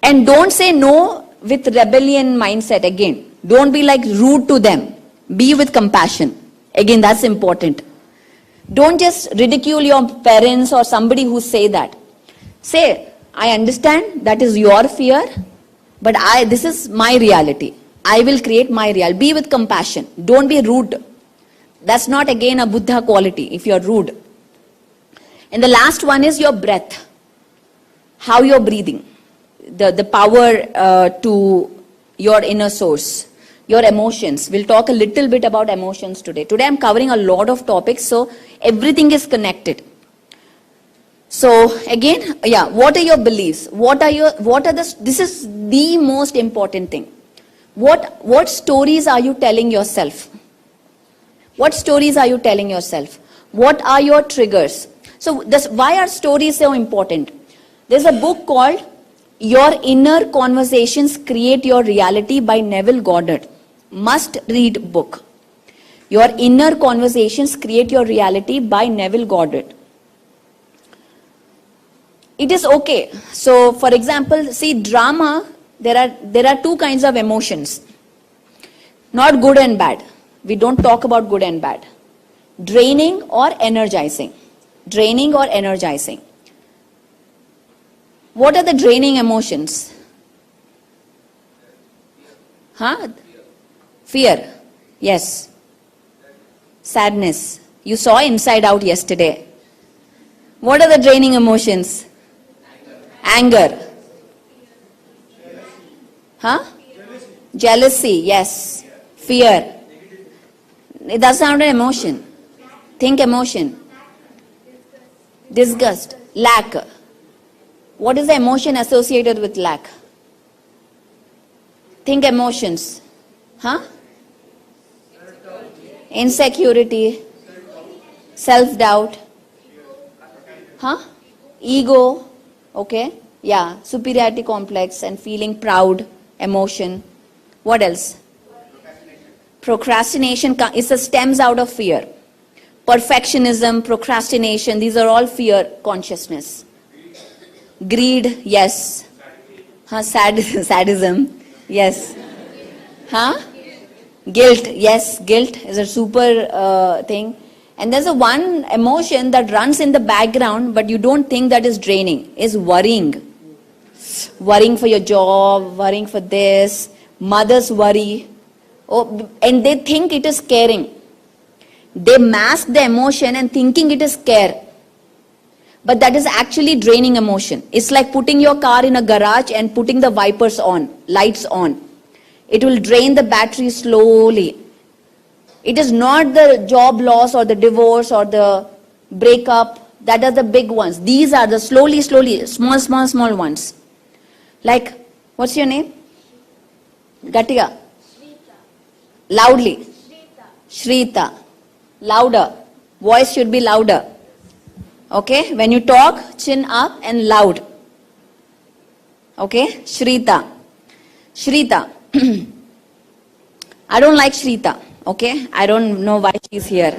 And don't say no with rebellion mindset again. Don't be like rude to them. Be with compassion. Again, that's important. Don't just ridicule your parents or somebody who say that. Say, I understand that is your fear, but this is my reality. I will create my reality. Be with compassion. Don't be rude. That's not again a Buddha quality if you're rude. And the last one is your breath. How you're breathing. The power to your inner source. Your emotions. We'll talk a little bit about emotions today. Today I'm covering a lot of topics, so everything is connected. So again, what are your beliefs? This is the most important thing. What stories are you telling yourself? What stories are you telling yourself? What are your triggers? So why are stories so important? There's a book called Your Inner Conversations Create Your Reality by Neville Goddard. Must read book. Your Inner Conversations Create Your Reality by Neville Goddard. It is okay. So for example, see drama, there are two kinds of emotions. Not good and bad. We don't talk about good and bad. Draining or energizing. Draining or energizing. What are the draining emotions? Fear. Yes. Sadness. You saw Inside Out yesterday. What are the draining emotions? Anger. Jealousy. Yes. Fear. That's not an emotion. Think emotion. Disgust. Lack. What is the emotion associated with lack? Think emotions. Insecurity. Self-doubt. Ego. Okay. Yeah. Superiority complex and feeling proud. Emotion. What else? Procrastination stems out of fear. Perfectionism, procrastination, these are all fear consciousness. Greed, yes. Sadism, yes. Guilt, yes, guilt is a super thing. And there's a one emotion that runs in the background, but you don't think that is draining, is worrying. Worrying for your job, worrying for this, mothers worry. And they think it is caring. They mask the emotion and thinking it is care. But that is actually draining emotion. It's like putting your car in a garage and putting the wipers on, lights on. It will drain the battery slowly. It is not the job loss or the divorce or the breakup. That are the big ones. These are the slowly, small ones. Like, what's your name? Gatiga. Loudly. Shrita. Louder. Voice should be louder. Okay? When you talk, chin up and loud. Okay? Shrita. Shrita. I don't like Shrita. Okay? I don't know why she's here.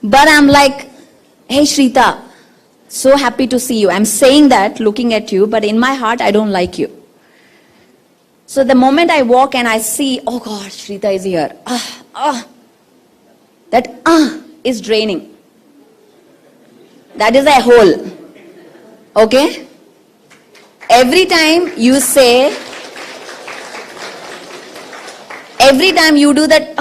But I'm like, hey Shrita, so happy to see you. I'm saying that looking at you, but in my heart I don't like you. So the moment I walk and I see, oh God, Shrita is here. That is draining. That is a hole. Okay? Every time you say, every time you do that,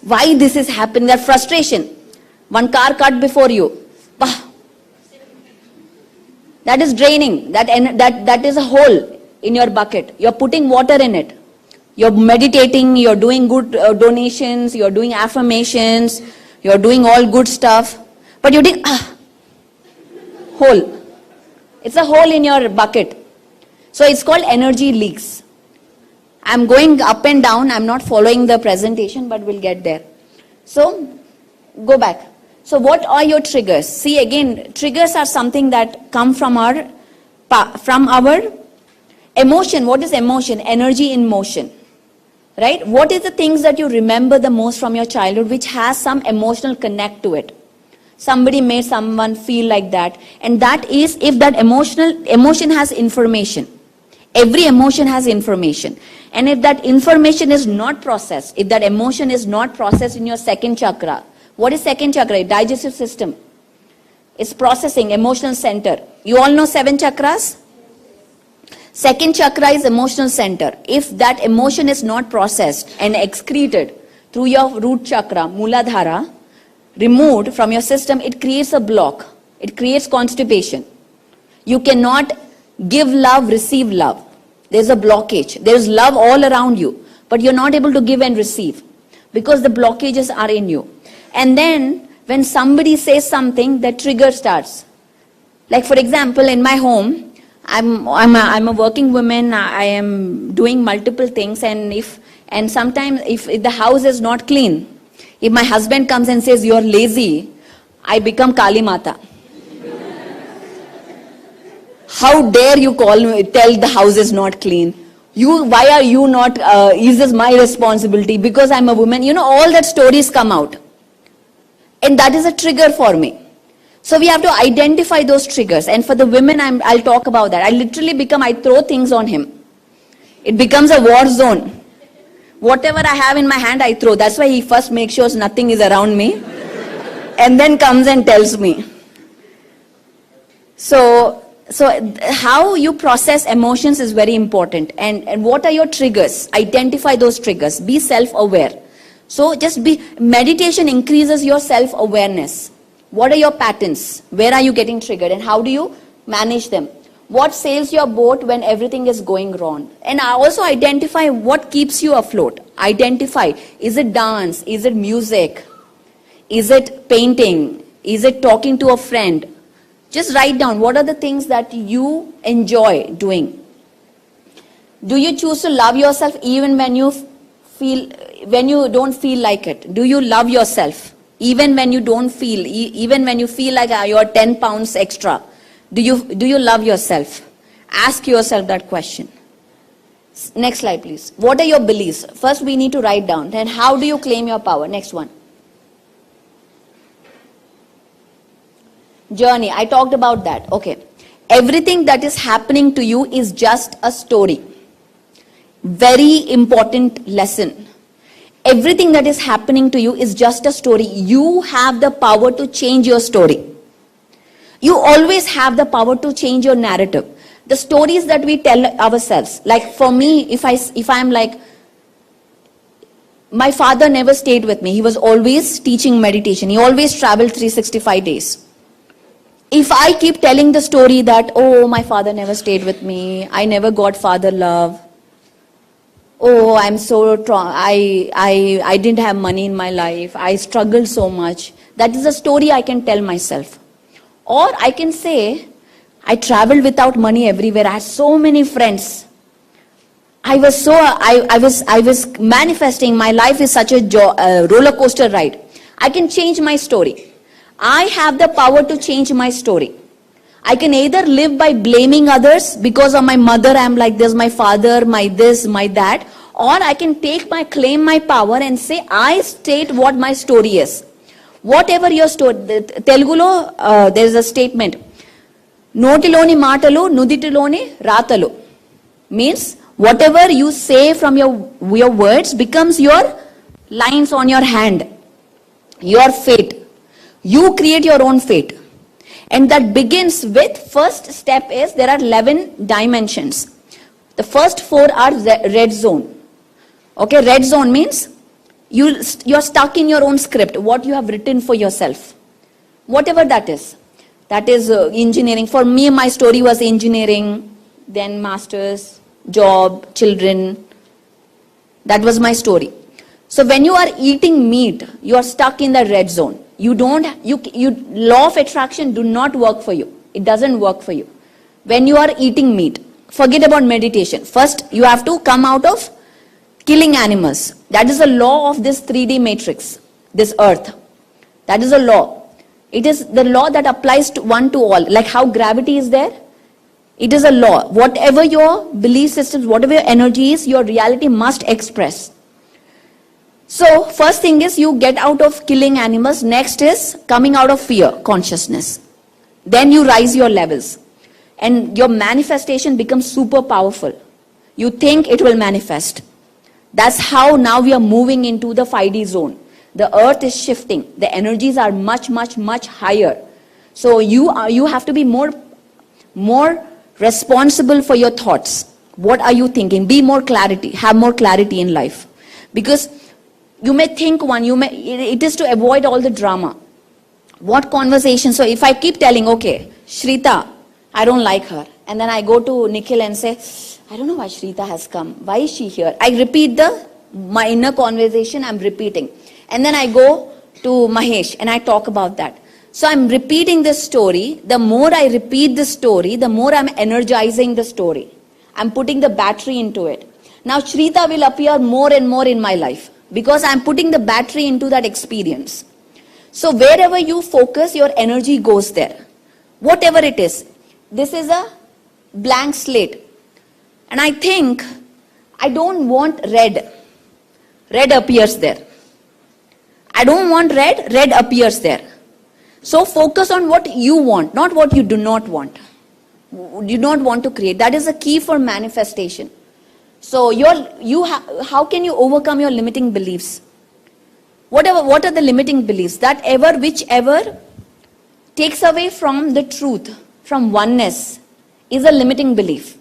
why this is happening, that frustration. One car cut before you. That is draining. That is a hole. in your bucket. You're putting water in it. You're meditating, you're doing good donations, you're doing affirmations, you're doing all good stuff. But you think, hole. It's a hole in your bucket. So it's called energy leaks. I'm going up and down. I'm not following the presentation, but we'll get there. So, go back. So what are your triggers? See again, triggers are something that come from our emotion. What is emotion? Energy in motion. Right? What is the things that you remember the most from your childhood which has some emotional connect to it? Somebody made someone feel like that. And that is if that emotion has information. Every emotion has information. And if that information is not processed, if that emotion is not processed in your second chakra, what is second chakra? Digestive system. It's processing, emotional center. You all know 7 chakras? Second chakra is emotional center. If that emotion is not processed and excreted through your root chakra, Muladhara, removed from your system, it creates a block. It creates constipation. You cannot give love, receive love. There's a blockage. There's love all around you, but you're not able to give and receive because the blockages are in you. And then when somebody says something, the trigger starts. Like for example, in my home, I'm a working woman. I am doing multiple things, and sometimes if the house is not clean, if my husband comes and says you're lazy, I become Kali Mata. How dare you tell the house is not clean? Why are you not? Is this my responsibility? Because I'm a woman. You know, all that stories come out, and that is a trigger for me. So we have to identify those triggers. And for the women, I'll talk about that. I throw things on him. It becomes a war zone. Whatever I have in my hand, I throw. That's why he first makes sure nothing is around me. And then comes and tells me. So how you process emotions is very important. And what are your triggers? Identify those triggers. Be self-aware. So meditation increases your self-awareness. What are your patterns? Where are you getting triggered? And how do you manage them? What sails your boat when everything is going wrong? And also identify what keeps you afloat. Identify, is it dance? Is it music? Is it painting? Is it talking to a friend? Just write down what are the things that you enjoy doing. Do you choose to love yourself even when you don't feel like it? Do you love yourself? Even when you don't feel, even when you feel like you're 10 pounds extra, do you love yourself? Ask yourself that question. Next slide, please. What are your beliefs? First, we need to write down. Then, how do you claim your power? Next one. Journey. I talked about that. Okay. Everything that is happening to you is just a story. Very important lesson. Everything that is happening to you is just a story. You have the power to change your story. You always have the power to change your narrative. The stories that we tell ourselves. Like for me, if I'm like, my father never stayed with me. He was always teaching meditation. He always traveled 365 days. If I keep telling the story that, oh, my father never stayed with me, I never got father love, oh, I'm so I didn't have money in my life, I struggled so much. That is a story I can tell myself. Or I can say, I traveled without money everywhere. I had so many friends. I was manifesting. My life is such a roller coaster ride. I can change my story. I have the power to change my story. I can either live by blaming others because of my mother, I'm like this, my father, my this, my that. Or I can claim my power and say, I state what my story is. Whatever your story, Telugulo, there is a statement. Notiloni matalu, nuditiloni ratalu. Means, whatever you say from your words becomes your lines on your hand. Your fate. You create your own fate. And that begins with, first step is, there are 11 dimensions. The first 4 are red zone. Okay, red zone means you're stuck in your own script, what you have written for yourself. Whatever that is. That is engineering. For me, my story was engineering, then masters, job, children. That was my story. So when you are eating meat, you are stuck in the red zone. Law of attraction do not work for you. It doesn't work for you. When you are eating meat, forget about meditation. First, you have to come out of killing animals. That is the law of this 3D matrix, this earth. That is a law. It is the law that applies to one to all. Like how gravity is there. It is a law. Whatever your belief systems, whatever your energy is, your reality must express. So, first thing is you get out of killing animals. Next is coming out of fear, consciousness. Then you rise your levels. And your manifestation becomes super powerful. You think it will manifest. That's how now we are moving into the 5D zone. The earth is shifting. The energies are much, much, much higher. So you have to be more responsible for your thoughts. What are you thinking? Be more clarity. Have more clarity in life. Because you may think it is to avoid all the drama. What conversation? So if I keep telling, okay, Shrita, I don't like her. And then I go to Nikhil and say, I don't know why Shrita has come. Why is she here? I repeat my inner conversation, I'm repeating. And then I go to Mahesh and I talk about that. So I'm repeating this story. The more I repeat the story, the more I'm energizing the story. I'm putting the battery into it. Now Shrita will appear more and more in my life because I'm putting the battery into that experience. So wherever you focus, your energy goes there. Whatever it is. This is a blank slate. And I think I don't want red. Red appears there. I don't want red. Red appears there. So focus on what you want, not what you do not want. You do not want to create. That is a key for manifestation. So how can you overcome your limiting beliefs? What are the limiting beliefs? Whichever takes away from the truth, from oneness, is a limiting belief.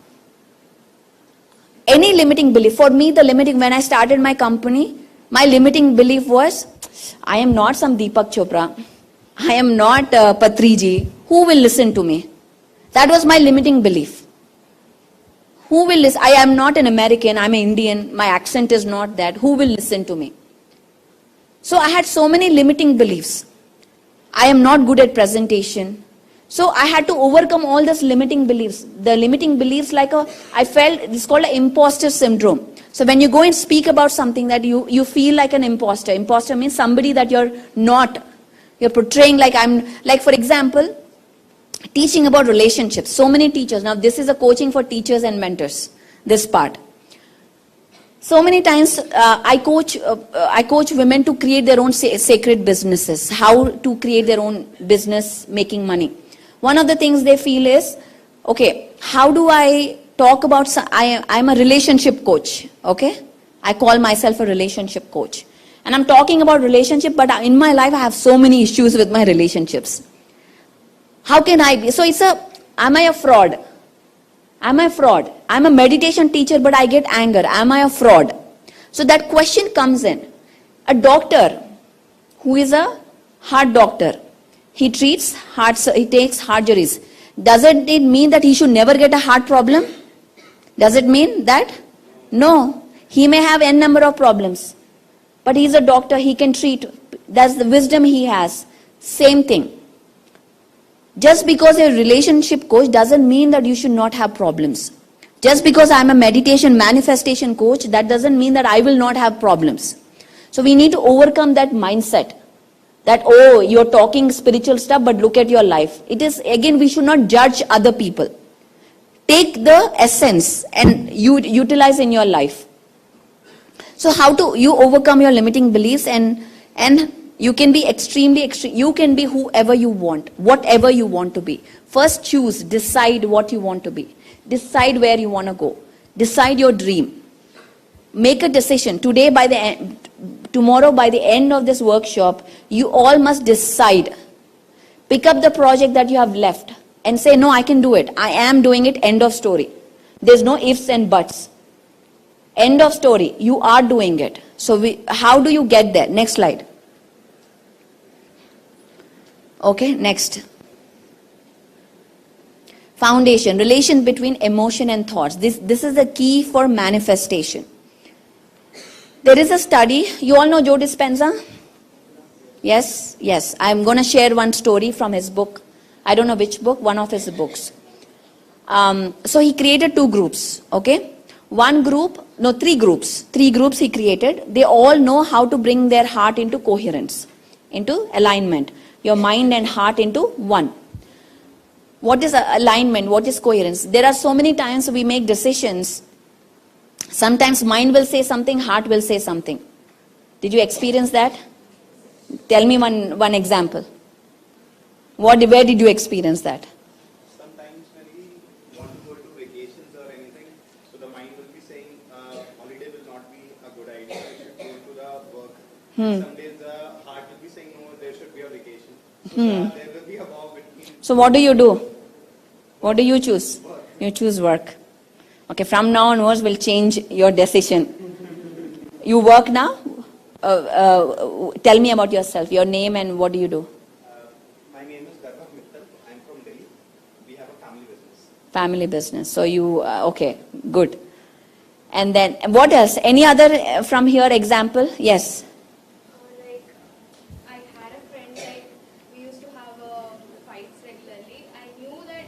Any limiting belief. For me, when I started my company, my limiting belief was, I am not some Deepak Chopra. I am not Patriji. Who will listen to me? That was my limiting belief. Who will listen? I am not an American. I'm an Indian. My accent is not that. Who will listen to me? So I had so many limiting beliefs. I am not good at presentation. So I had to overcome all these limiting beliefs. The limiting beliefs I felt, it's called an imposter syndrome. So when you go and speak about something that you feel like an imposter. Imposter means somebody that you're not. You're portraying like for example, teaching about relationships. So many teachers. Now this is a coaching for teachers and mentors. This part. So many times I coach women to create their own sacred businesses. How to create their own business making money. One of the things they feel is, okay, how do I talk about, I'm a relationship coach, okay? I call myself a relationship coach. And I'm talking about relationship, but in my life I have so many issues with my relationships. How can I be? So am I a fraud? Am I a fraud? I'm a meditation teacher, but I get anger. Am I a fraud? So that question comes in. A doctor who is a heart doctor, he takes heart surgeries. Doesn't it mean that he should never get a heart problem? Does it mean that? No. He may have n number of problems. But he's a doctor, he can treat. That's the wisdom he has. Same thing. Just because you're a relationship coach doesn't mean that you should not have problems. Just because I'm a meditation manifestation coach, that doesn't mean that I will not have problems. So we need to overcome that mindset. That, oh, you're talking spiritual stuff, but look at your life. It is, again, we should not judge other people. Take the essence and you utilize in your life. So how do you overcome your limiting beliefs and you can be extremely, you can be whoever you want, whatever you want to be. First choose, decide what you want to be. Decide where you want to go. Decide your dream. Make a decision. Tomorrow by the end of this workshop, you all must decide. Pick up the project that you have left and say, no, I can do it. I am doing it. End of story. There's no ifs and buts. End of story. You are doing it. So how do you get there? Next slide. Okay, next. Foundation, relation between emotion and thoughts. This is the key for manifestation. There is a study, you all know Joe Dispenza? Yes, yes. I'm going to share one story from his book. I don't know which book, one of his books. So he created 2 groups, okay? Three groups. 3 groups he created. They all know how to bring their heart into coherence, into alignment. Your mind and heart into one. What is alignment? What is coherence? There are so many times we make decisions. Sometimes mind will say something, heart will say something. Did you experience that? Tell me one example. Where did you experience that? Sometimes when we want to go to vacations or anything, so the mind will be saying holiday will not be a good idea, you should go to the work. Some days the heart will be saying no, there should be a vacation. So there will be a war between. So what do you do? What do you choose? Work. You choose work. Okay, from now onwards we'll change your decision. You work now? Tell me about yourself, your name and what do you do? My name is Garba Mittal. I'm from Delhi. We have a family business. Family business. So you, okay, good. And then what else? Any other from here example? Yes. Like, I had a friend, like, we used to have fights regularly. I knew that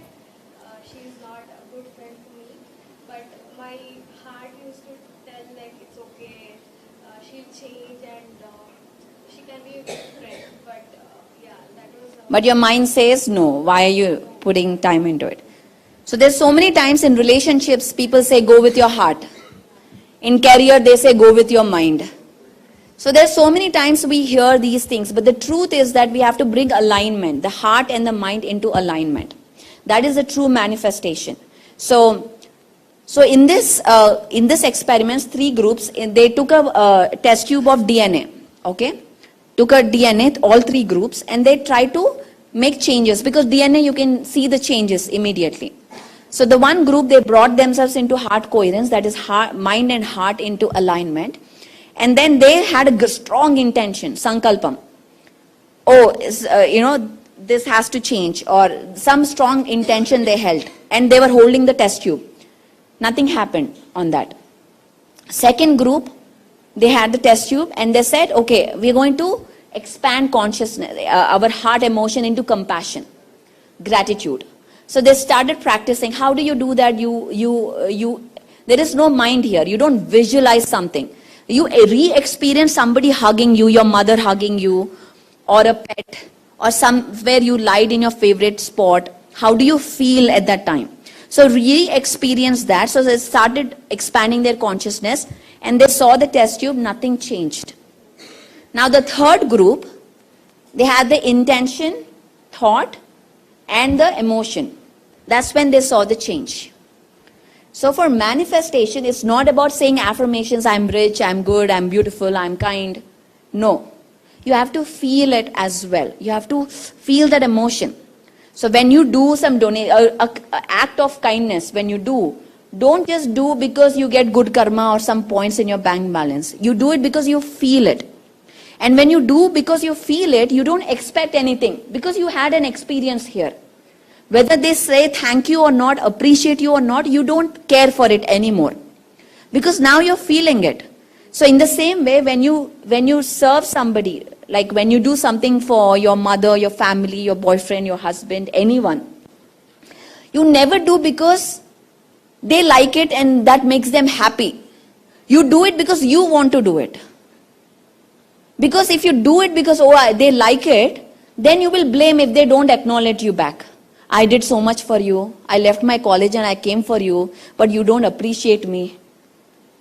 she's not a good friend to me, but my heart used to tell, like, it's okay, she'll change and she can be a good friend. But yeah, that was. But your mind says no. Why are you putting time into it? So there's so many times in relationships people say go with your heart. In career they say go with your mind. So there's so many times we hear these things, but the truth is that we have to bring alignment, the heart and the mind into alignment. That is the true manifestation. So in this experiments, 3 groups, they took a test tube of DNA, okay? Took a DNA, all 3 groups, and they tried to make changes because DNA you can see the changes immediately. So the one group, they brought themselves into heart coherence, that is mind and heart into alignment. And then they had a strong intention, sankalpam. This has to change, or some strong intention they held. And they were holding the test tube. Nothing happened on that. Second group, they had the test tube and they said, okay, we're going to expand consciousness, our heart emotion into compassion, gratitude. So they started practicing. How do you do that? There is no mind here. You don't visualize something. You re-experience somebody hugging you, your mother hugging you, or a pet, or somewhere you lied in your favorite spot. How do you feel at that time? So re-experience that. So they started expanding their consciousness and they saw the test tube, nothing changed. Now the third group, they had the intention, thought, and the emotion. That's when they saw the change. So for manifestation, it's not about saying affirmations, I'm rich, I'm good, I'm beautiful, I'm kind. No. You have to feel it as well. You have to feel that emotion. So when you do some act of kindness, when you don't just do because you get good karma or some points in your bank balance. You do it because you feel it. And when you do because you feel it, you don't expect anything because you had an experience here. Whether they say thank you or not, appreciate you or not, you don't care for it anymore. Because now you're feeling it. So in the same way, when you serve somebody, like when you do something for your mother, your family, your boyfriend, your husband, anyone, you never do because they like it and that makes them happy. You do it because you want to do it. Because if you do it because they like it, then you will blame if they don't acknowledge you back. I did so much for you. I left my college and I came for you, but you don't appreciate me.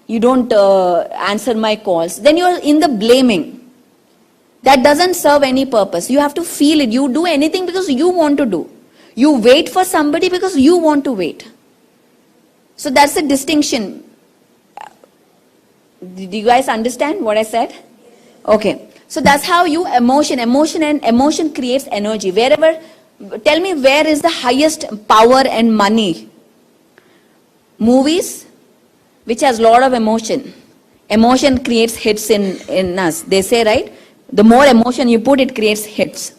You don't answer my calls. Then you're in the blaming. That doesn't serve any purpose. You have to feel it. You do anything because you want to do. You wait for somebody because you want to wait. So that's the distinction. Did you guys understand what I said? Okay. So that's how emotion creates energy. Tell me where is the highest power and money? Movies, which has a lot of emotion. Emotion creates hits in us. They say, right? The more emotion you put, it creates hits.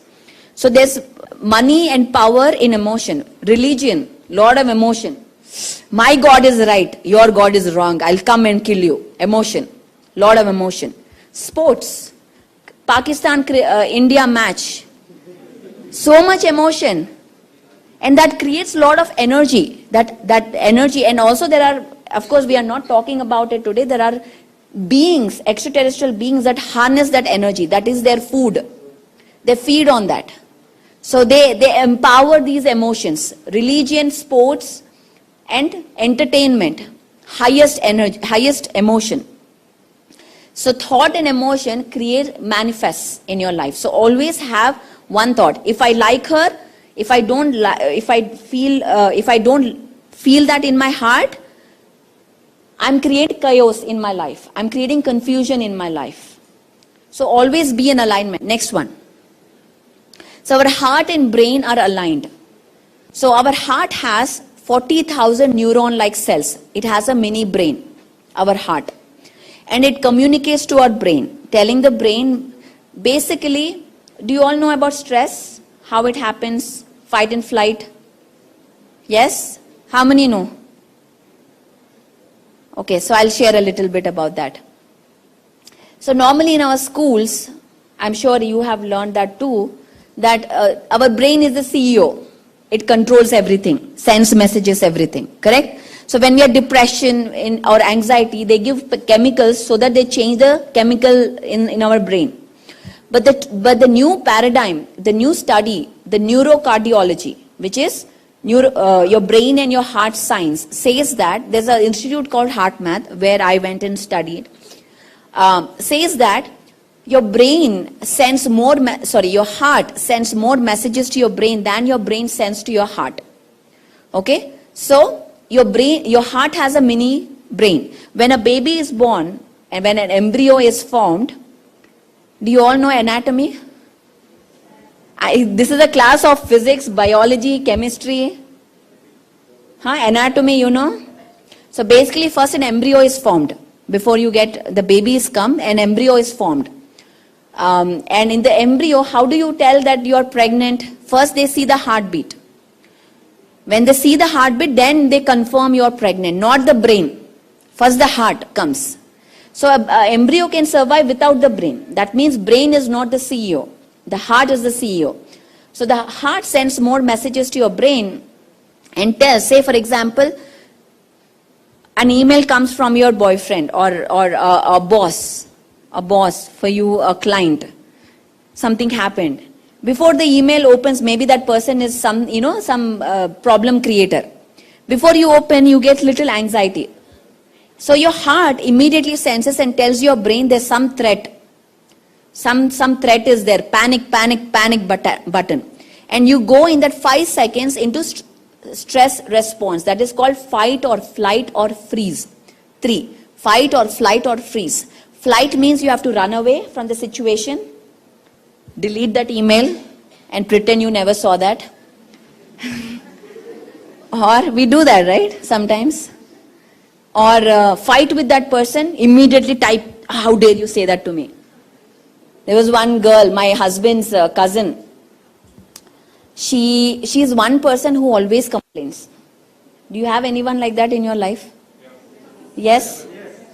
So there's money and power in emotion. Religion, Lot of emotion. My God is right, your God is wrong, I'll come and kill you. Emotion. Lot of emotion. Sports. Pakistan-India match. So much emotion. And that creates a lot of energy. That energy, and also there are, of course we are not talking about it today, there are beings, extraterrestrial beings that harness that energy. That is their food. They feed on that. So they empower these emotions. Religion, sports, and entertainment. Highest energy, highest emotion. So thought and emotion manifests in your life. So always have one thought. If I like her, if I don't feel that in my heart, I'm creating chaos in my life. I'm creating confusion in my life. So always be in alignment. Next one. So our heart and brain are aligned. So our heart has 40,000 neuron-like cells. It has a mini brain, our heart. And it communicates to our brain, telling the brain, basically, do you all know about stress? How it happens? Fight and flight? Yes? How many know? Okay, so I'll share a little bit about that. So normally in our schools, I'm sure you have learned that too, that our brain is the CEO. It controls everything, sends messages, everything, correct? So when we are depression or anxiety, they give chemicals so that they change the chemical in our brain. But the new paradigm, the new study, the neurocardiology, which is your brain and your heart science, says that there's an institute called HeartMath where I went and studied, says that your brain sends more, your heart sends more messages to your brain than your brain sends to your heart. Okay? So your heart has a mini brain. When a baby is born and when an embryo is formed, do you all know anatomy? This is a class of physics, biology, chemistry. Anatomy, you know. So basically first an embryo is formed. Before you get the babies come, an embryo is formed. And in the embryo, how do you tell that you are pregnant? First they see the heartbeat. When they see the heartbeat, then they confirm you are pregnant, not the brain. First the heart comes. So an embryo can survive without the brain. That means brain is not the CEO. The heart is the CEO. So the heart sends more messages to your brain and tells, say for example, an email comes from your boyfriend or a boss for you, a client. Something happened. Before the email opens, maybe that person is some problem creator. Before you open, you get little anxiety. So your heart immediately senses and tells your brain there's some threat. Some threat is there. Panic button. And you go in that 5 seconds into stress response. That is called fight or flight or freeze. 3. Fight or flight or freeze. Flight means you have to run away from the situation, delete that email and pretend you never saw that. Or we do that, right? Sometimes. Or fight with that person, immediately type, how dare you say that to me. There was one girl, my husband's cousin. She is one person who always complains. Do you have anyone like that in your life? Yes?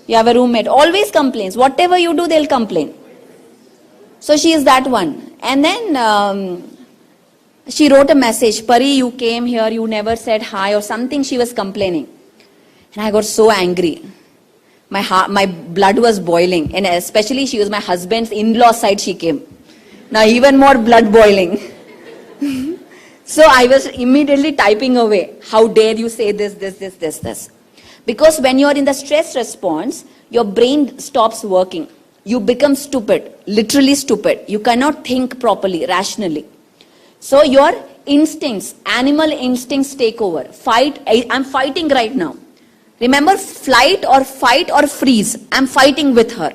You have a roommate, always complains. Whatever you do, they'll complain. So she is that one. And then she wrote a message, Pari, you came here, you never said hi or something, she was complaining. And I got so angry. My blood was boiling. And especially she was my husband's in-law side she came. Now even more blood boiling. So I was immediately typing away. How dare you say this. Because when you are in the stress response, your brain stops working. You become stupid, literally stupid. You cannot think properly, rationally. So your instincts, animal instincts take over. Fight, I'm fighting right now. Remember, flight or fight or freeze. I'm fighting with her.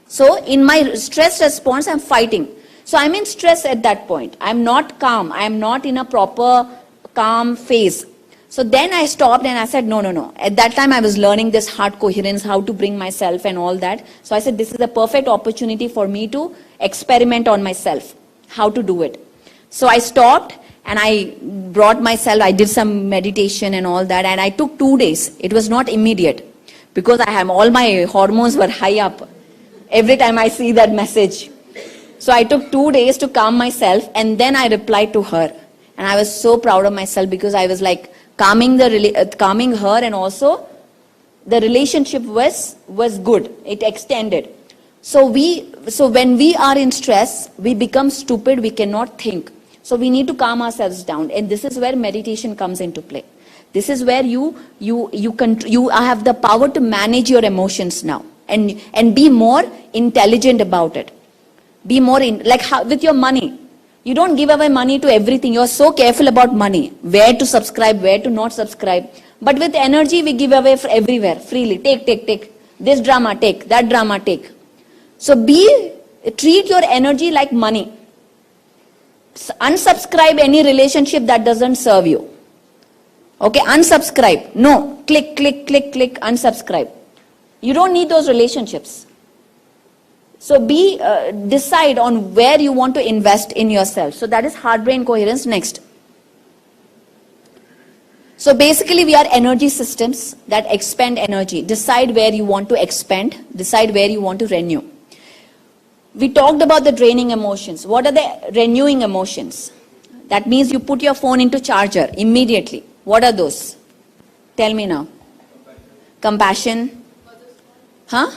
So in my stress response, I'm fighting. So I'm in stress at that point. I'm not calm. I'm not in a proper calm phase. So then I stopped and I said, no. At that time I was learning this heart coherence, how to bring myself and all that. So I said, this is a perfect opportunity for me to experiment on myself, how to do it. So I stopped And I brought myself, I did some meditation and all that, and I took 2 days. It was not immediate because all my hormones were high up every time I see that message. So I took 2 days to calm myself, and then I replied to her. And I was so proud of myself because I was like calming her, and also the relationship was good. It extended. So when we are in stress, we become stupid, we cannot think. So we need to calm ourselves down, and this is where meditation comes into play. This is where you have the power to manage your emotions now, and be more intelligent about it. Be more with your money. You don't give away money to everything. You're so careful about money, where to subscribe, where to not subscribe. But with energy, we give away everywhere, freely. Take. This drama, take. That drama, take. So treat your energy like money. Unsubscribe any relationship that doesn't serve you. Okay, unsubscribe. No, click, unsubscribe. You don't need those relationships. So decide on where you want to invest in yourself. So that is heart-brain coherence. Next. So basically we are energy systems that expend energy. Decide where you want to expend. Decide where you want to renew. We talked about the draining emotions. What are the renewing emotions? That means you put your phone into charger immediately. What are those? Tell me now. Compassion. Huh?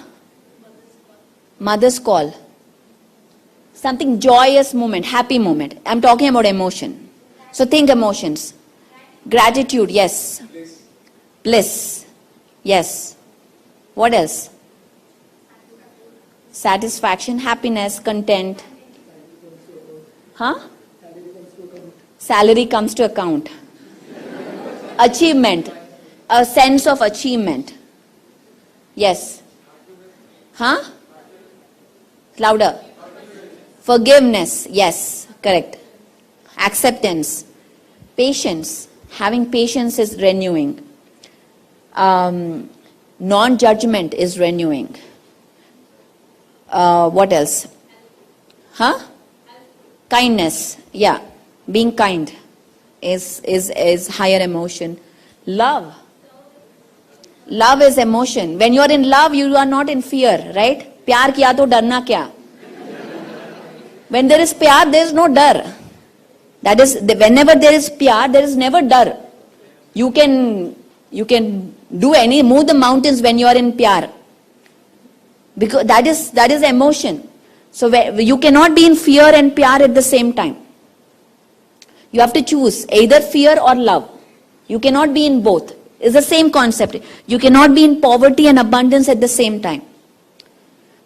Mother's call. Something joyous moment, happy moment. I'm talking about emotion. So think emotions. Gratitude, yes. Bliss. Yes. What else? Satisfaction, happiness, content. Huh? Salary comes to account. Achievement. A sense of achievement. Yes. Huh? Louder. Forgiveness. Yes. Correct. Acceptance. Patience. Having patience is renewing. Non-judgment is renewing. What else? Huh? Kindness. Yeah. Being kind is higher emotion. Love. Love is emotion. When you are in love, you are not in fear, right? प्यार किया तो डरना क्या? When there is प्यार, there is no डर. That is, whenever there is प्यार, there is never डर. You can move the mountains when you are in प्यार. Because that is emotion. So you cannot be in fear and pyar at the same time. You have to choose either fear or love. You cannot be in both. It's the same concept. You cannot be in poverty and abundance at the same time.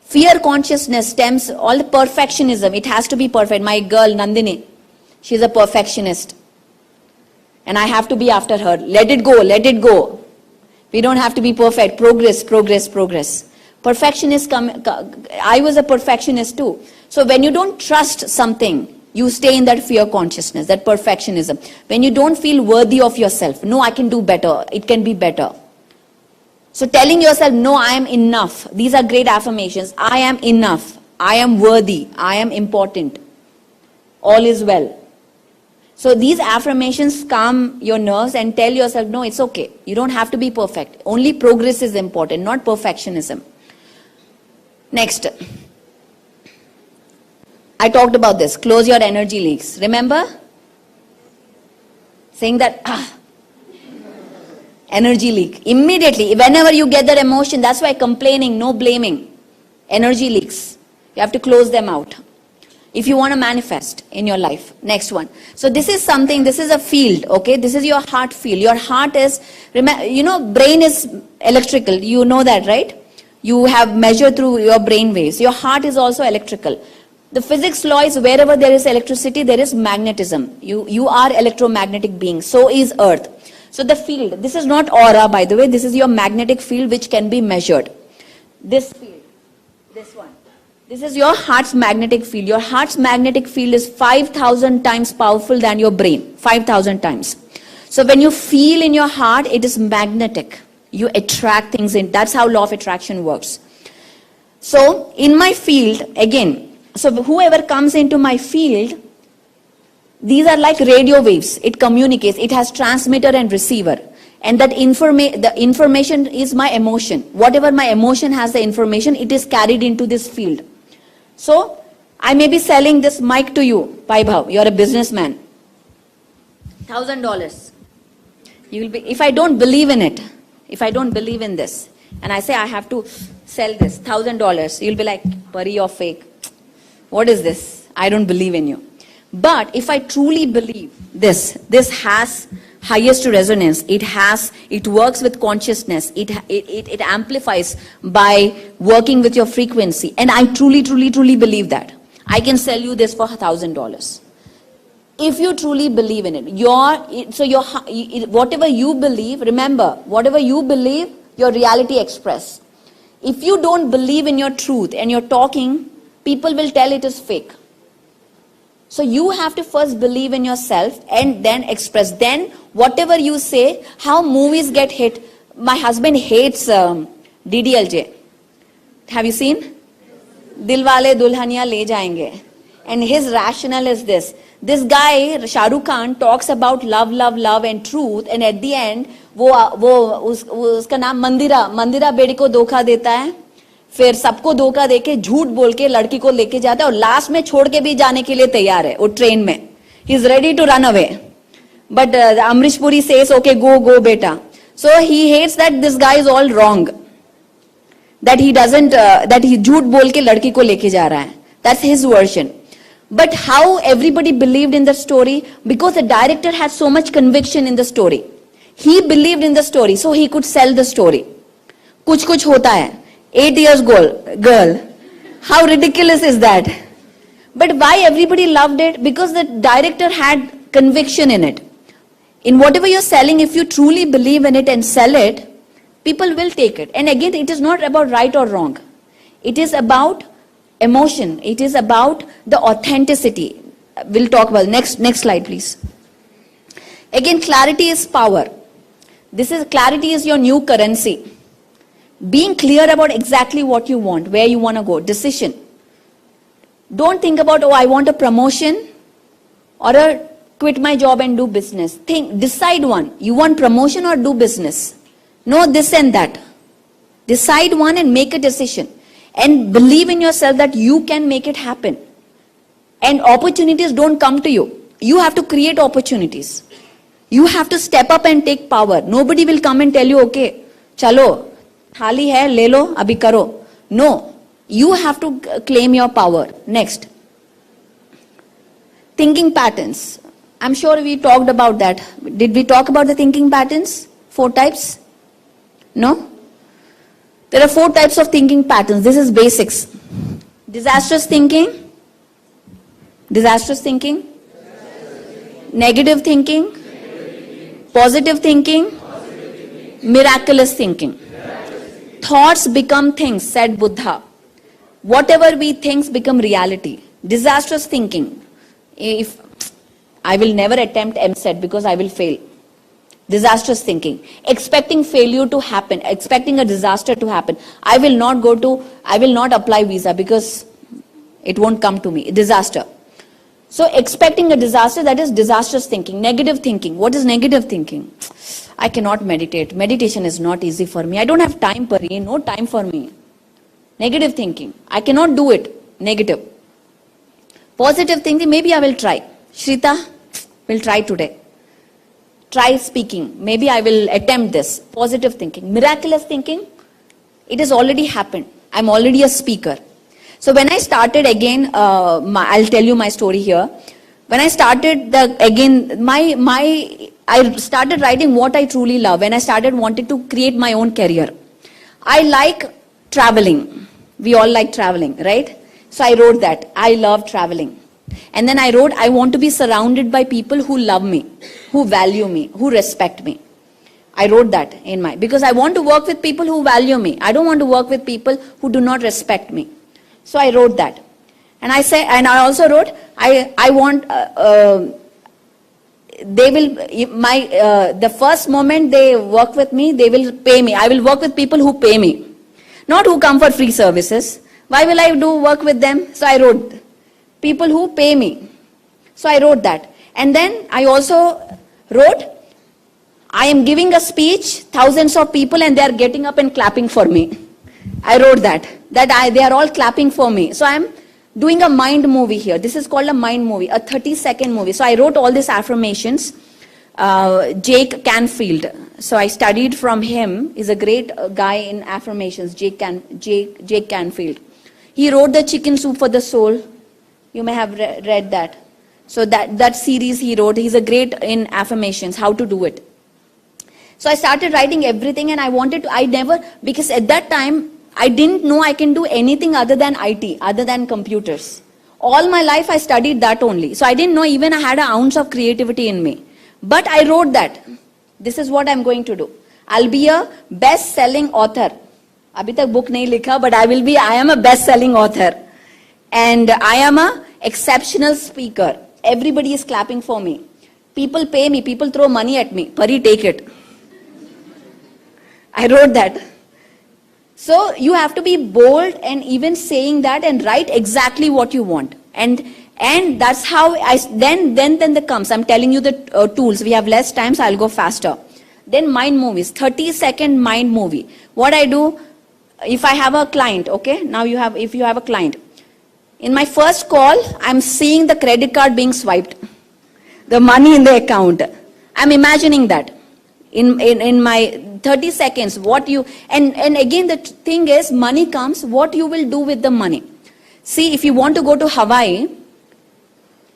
Fear consciousness stems all the perfectionism. It has to be perfect. My girl Nandini, she's a perfectionist. And I have to be after her. Let it go, let it go. We don't have to be perfect. Progress. Perfectionist, I was a perfectionist too. So when you don't trust something, you stay in that fear consciousness, that perfectionism. When you don't feel worthy of yourself, no, I can do better, it can be better. So telling yourself, no, I am enough. These are great affirmations. I am enough. I am worthy. I am important. All is well. So these affirmations calm your nerves and tell yourself, no, it's okay. You don't have to be perfect. Only progress is important, not perfectionism. Next, I talked about this. Close your energy leaks. Remember? Saying that, energy leak. Immediately, whenever you get that emotion, that's why complaining, no blaming. Energy leaks. You have to close them out. If you want to manifest in your life. Next one. So this is something, this is a field, okay? This is your heart field. Your heart is, brain is electrical. You know that, right? You have measured through your brain waves. Your heart is also electrical. The physics law is wherever there is electricity, there is magnetism. You are electromagnetic beings. So is Earth. So the field, this is not aura, by the way. This is your magnetic field which can be measured. This field, this one. This is your heart's magnetic field. Your heart's magnetic field is 5,000 times powerful than your brain. 5,000 times. So when you feel in your heart, it is magnetic. You attract things in. That's how law of attraction works. So in my field, again, so whoever comes into my field, These are like radio waves. It communicates. It has transmitter and receiver. And that the information is my emotion. Whatever my emotion has the information, it is carried into this field. So, I may be selling this mic to you, Vaibhav. You're a businessman. $1,000. You will be, if I don't believe in it, if I don't believe in this, and I say I have to sell this, $1,000, you'll be like, Pari, you're fake. What is this? I don't believe in you. But if I truly believe this has highest resonance, it works with consciousness, it amplifies by working with your frequency, and I truly believe that, I can sell you this for $1,000. If you truly believe in it, whatever you believe, remember, whatever you believe, your reality express. If you don't believe in your truth and you're talking, people will tell it is fake. So you have to first believe in yourself and then express. Then whatever you say, how movies get hit. My husband hates DDLJ. Have you seen? Dilwale Dulhaniya Le Jayenge. And his rationale is this. This guy, Shah Rukh Khan, talks about love, love, love and truth. And at the end, उसका नाम मंदिरा बेड़ी को धोखा देता है, फिर सबको धोखा देके झूठ बोल के लड़की को लेके जाता है और लास्ट में छोड़ के भी जाने के लिए तैयार है वो ट्रेन में. He is ready to run away. But Amrish Puri says, okay, go beta. So he hates that this guy is all wrong. That he doesn't, that he झूठ बोल के लड़की को लेके जा रहा है. That's his version. But how everybody believed in the story? Because the director had so much conviction in the story. He believed in the story, so he could sell the story. कुछ होता है. 8 years girl. How ridiculous is that? But why everybody loved it? Because the director had conviction in it. In whatever you're selling, if you truly believe in it and sell it, people will take it. And again, it is not about right or wrong. It is about emotion. It is about the authenticity. We'll talk about it. Next slide, please. Again, clarity is power. Clarity is your new currency. Being clear about exactly what you want, where you want to go, decision. Don't think about, I want a promotion or quit my job and do business. Decide one. You want promotion or do business? No, this and that. Decide one and make a decision. And believe in yourself that you can make it happen. And opportunities don't come to you. You have to create opportunities. You have to step up and take power. Nobody will come and tell you, okay, chalo, thali hai, le lo, abhi karo. No, you have to claim your power. Next. Thinking patterns. I'm sure we talked about that. Did we talk about the thinking patterns? 4 types? No? There are 4 types of thinking patterns. This is basics. Disastrous thinking. Disastrous thinking. Negative thinking. Positive thinking. Miraculous thinking. Thoughts become things, said Buddha. Whatever we think become reality. Disastrous thinking. If I will never attempt MSET because I will fail. Disastrous thinking. Expecting failure to happen. Expecting a disaster to happen. I will not apply visa because it won't come to me. Disaster. So expecting a disaster, that is disastrous thinking. Negative thinking. What is negative thinking? I cannot meditate. Meditation is not easy for me. I don't have time, Pari. No time for me. Negative thinking. I cannot do it. Negative. Positive thinking. Maybe I will try. Shrita will try today. Try speaking. Maybe I will attempt this. Positive thinking. Miraculous thinking. It has already happened. I'm already a speaker. So when I started again, I'll tell you my story here. When I started I started writing what I truly love. When I started wanting to create my own career. I like traveling. We all like traveling, right? So I wrote that. I love traveling. And then I wrote, I want to be surrounded by people who love me, who value me, who respect me. I wrote that in because I want to work with people who value me. I don't want to work with people who do not respect me. So I wrote that. And I also wrote, I want, they will, the first moment they work with me, they will pay me. I will work with people who pay me. Not who come for free services. Why will I do work with them? So I wrote, people who pay me. So I wrote that. And then I also wrote, I am giving a speech, thousands of people, and they are getting up and clapping for me. I wrote that they are all clapping for me. So I am doing a mind movie here. This is called a mind movie, a 30-second movie. So I wrote all these affirmations. Jake Canfield. So I studied from him. He's a great guy in affirmations, Jake Canfield. He wrote the Chicken Soup for the Soul. You may have read that. So that series he wrote, he's a great in affirmations, how to do it. So I started writing everything, and because at that time, I didn't know I can do anything other than IT, other than computers. All my life I studied that only. So I didn't know even I had an ounce of creativity in me. But I wrote that. This is what I'm going to do. I'll be a best-selling author. Abhi tak book nahi likha, but I am a best-selling author. And I am a exceptional speaker. Everybody is clapping for me. People pay me, people throw money at me. Pari, take it. I wrote that. So you have to be bold and even saying that and write exactly what you want. And that's how then the comes. I'm telling you the tools. We have less time, so I'll go faster. Then mind movies, 30-second mind movie. What I do, if I have a client, okay? Now if you have a client. In my first call, I'm seeing the credit card being swiped. The money in the account. I'm imagining that. In my 30 seconds, and again the thing is, money comes, what you will do with the money. See, if you want to go to Hawaii,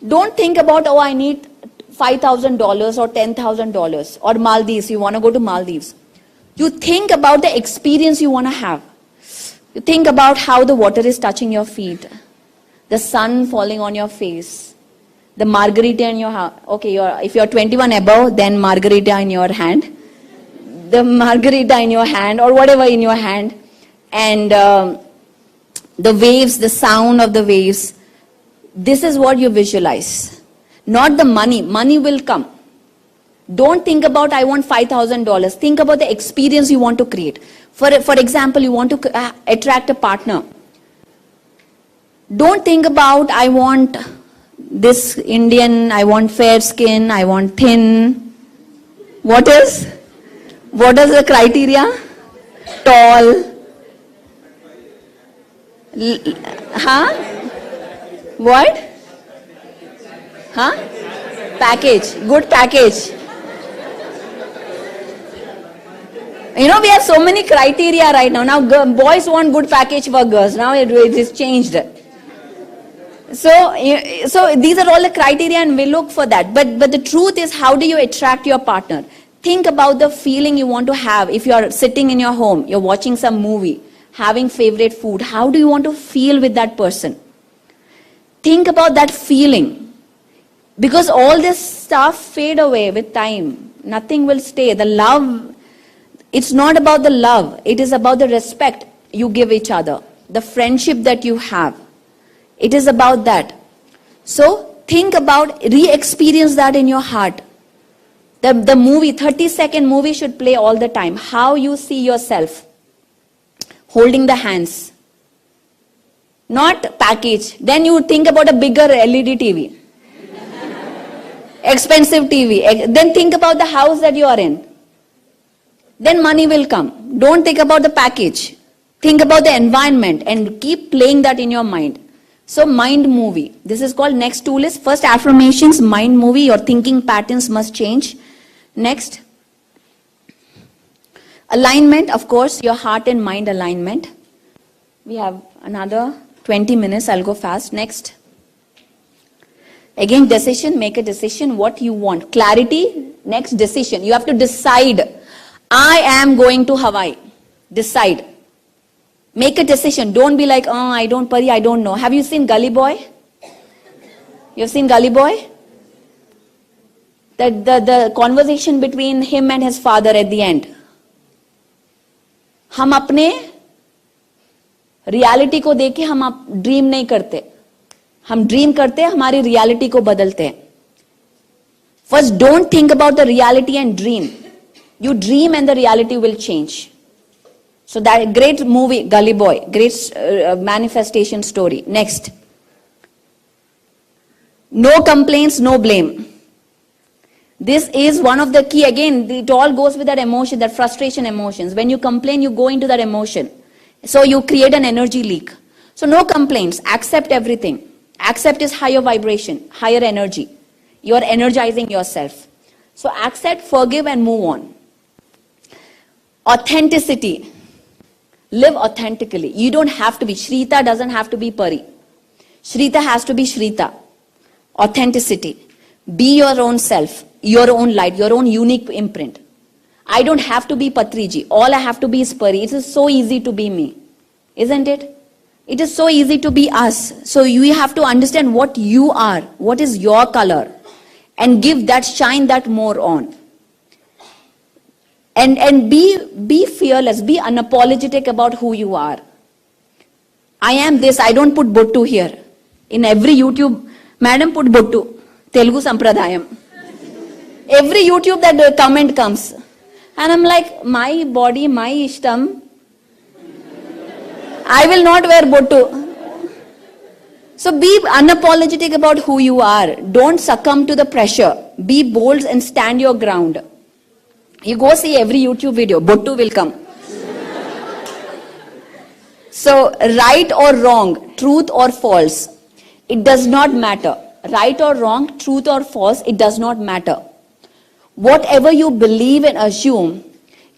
don't think about, I need $5,000 or $10,000 or Maldives, you want to go to Maldives. You think about the experience you want to have. You think about how the water is touching your feet, the sun falling on your face, the margarita in your hand. Okay, if you're 21 above, then margarita in your hand. The margarita in your hand or whatever in your hand. And the waves, the sound of the waves. This is what you visualize. Not the money. Money will come. Don't think about, I want $5,000. Think about the experience you want to create. For example, you want to attract a partner. Don't think about, I want this Indian, I want fair skin, I want thin. What is the criteria? Tall. What? Package. Good package. We have so many criteria right now. Now boys want good package for girls. Now it is changed. So these are all the criteria and we look for that. But the truth is, how do you attract your partner? Think about the feeling you want to have. If you're sitting in your home, you're watching some movie, having favorite food, how do you want to feel with that person? Think about that feeling. Because all this stuff fade away with time. Nothing will stay. The love, it's not about the love. It is about the respect you give each other. The friendship that you have. It is about that. So think about, re-experience that in your heart. The movie, 30-second movie should play all the time. How you see yourself. Holding the hands. Not package. Then you think about a bigger LED TV. Expensive TV. Then think about the house that you are in. Then money will come. Don't think about the package. Think about the environment and keep playing that in your mind. So mind movie. This is called, next tool is first affirmations, mind movie. Your thinking patterns must change. Next. Alignment, of course, your heart and mind alignment. We have another 20 minutes. I'll go fast. Next. Again, decision. Make a decision what you want. Clarity. Next, decision. You have to decide. I am going to Hawaii. Decide. Make a decision. Don't be like, I don't know. Have you seen Gully Boy? You've seen Gully Boy? The conversation between him and his father at the end. हम अपने reality को देख के हम dream नहीं करते. हम dream करते हैं, हमारी रियलिटी को बदलते हैं. First, don't think about the reality and dream. You dream and the reality will change. So that great movie, Gully Boy, great manifestation story. Next. No complaints, no blame. This is one of the key. Again, it all goes with that emotion, that frustration emotions. When you complain, you go into that emotion. So you create an energy leak. So no complaints. Accept everything. Accept is higher vibration, higher energy. You are energizing yourself. So accept, forgive, and move on. Authenticity. Live authentically. You don't have to be. Shrita doesn't have to be Pari. Shrita has to be Shrita. Authenticity. Be your own self, your own light, your own unique imprint. I don't have to be Patriji. All I have to be is Pari. It is so easy to be me. Isn't it? It is so easy to be us. So you have to understand what you are. What is your color? And give that, shine that more on. And be fearless. Be unapologetic about who you are. I am this. I don't put Bottu here. In every YouTube, Madam put Bottu. Telugu Sampradayam. Every YouTube that comment comes. And I'm like, my body, my ishtam. I will not wear Bottu. So be unapologetic about who you are. Don't succumb to the pressure. Be bold and stand your ground. You go see every YouTube video, Bottu will come. So, right or wrong, truth or false, it does not matter. Right or wrong, truth or false, it does not matter. Whatever you believe and assume,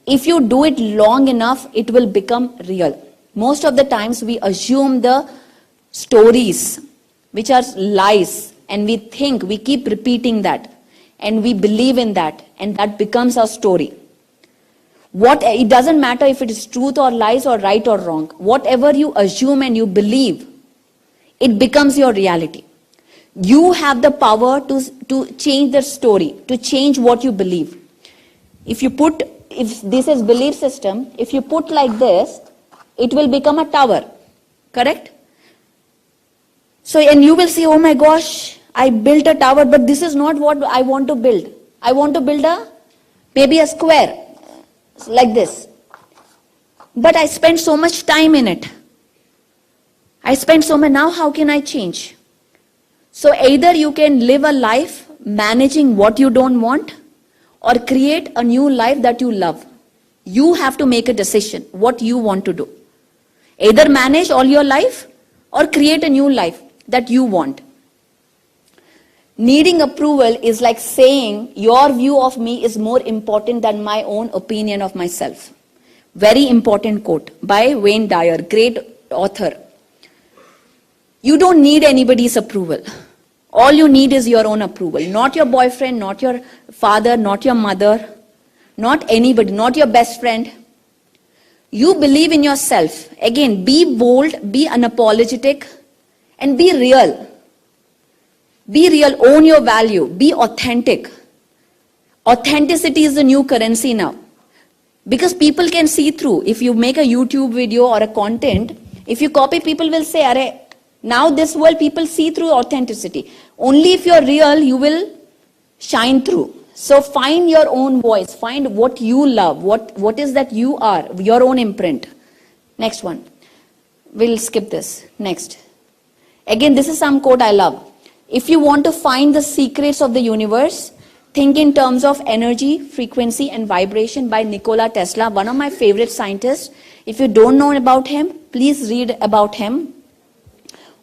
if you do it long enough, it will become real. Most of the times we assume the stories, which are lies, and we think, we keep repeating that, and we believe in that, and that becomes our story. It doesn't matter if it is truth or lies or right or wrong. Whatever you assume and you believe, it becomes your reality. You have the power to change the story, to change what you believe. If this is belief system, if you put like this, it will become a tower. Correct? So, and you will say, oh my gosh, I built a tower, but this is not what I want to build. I want to build maybe a square, like this. But I spent so much time in it. Now how can I change? So either you can live a life managing what you don't want, or create a new life that you love. You have to make a decision what you want to do. Either manage all your life or create a new life that you want. Needing approval is like saying your view of me is more important than my own opinion of myself. Very important quote by Wayne Dyer, great author. You don't need anybody's approval. All you need is your own approval. Not your boyfriend, not your father, not your mother, not anybody, not your best friend. You believe in yourself. Again, be bold, be unapologetic, and be real. Be real, own your value, be authentic. Authenticity is the new currency now. Because people can see through. If you make a YouTube video or a content, if you copy, people will say, Arey, now this world people see through authenticity. Only if you're real, you will shine through. So find your own voice. Find what you love. What is that you are. Your own imprint. Next one. We'll skip this. Next. Again, this is some quote I love. If you want to find the secrets of the universe, think in terms of energy, frequency, and vibration by Nikola Tesla, one of my favorite scientists. If you don't know about him, please read about him.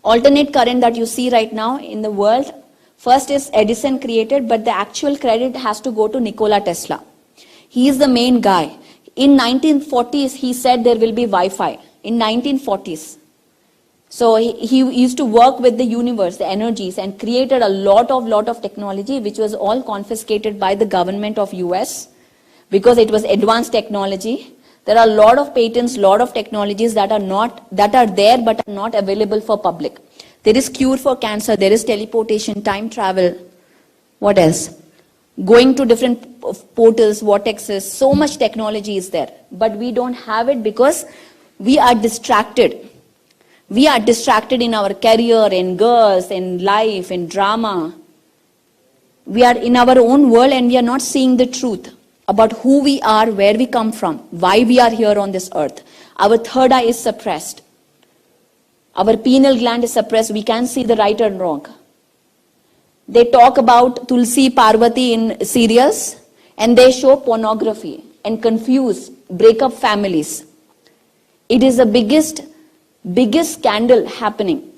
Alternate current that you see right now in the world, first is Edison created, but the actual credit has to go to Nikola Tesla. He is the main guy. In 1940s, he said there will be Wi-Fi. In 1940s. So he used to work with the universe, the energies, and created a lot of technology, which was all confiscated by the government of US because it was advanced technology. There are a lot of patents, lot of technologies that are there but are not available for public. There is cure for cancer, there is teleportation, time travel. What else? Going to different portals, vortexes, so much technology is there. But we don't have it because we are distracted. We are distracted in our career, in girls, in life, in drama. We are in our own world and we are not seeing the truth about who we are, where we come from, why we are here on this earth. Our third eye is suppressed. Our pineal gland is suppressed. We can't see the right and wrong. They talk about Tulsi Parvati in serials, and they show pornography and confuse, break up families. It is the biggest scandal happening.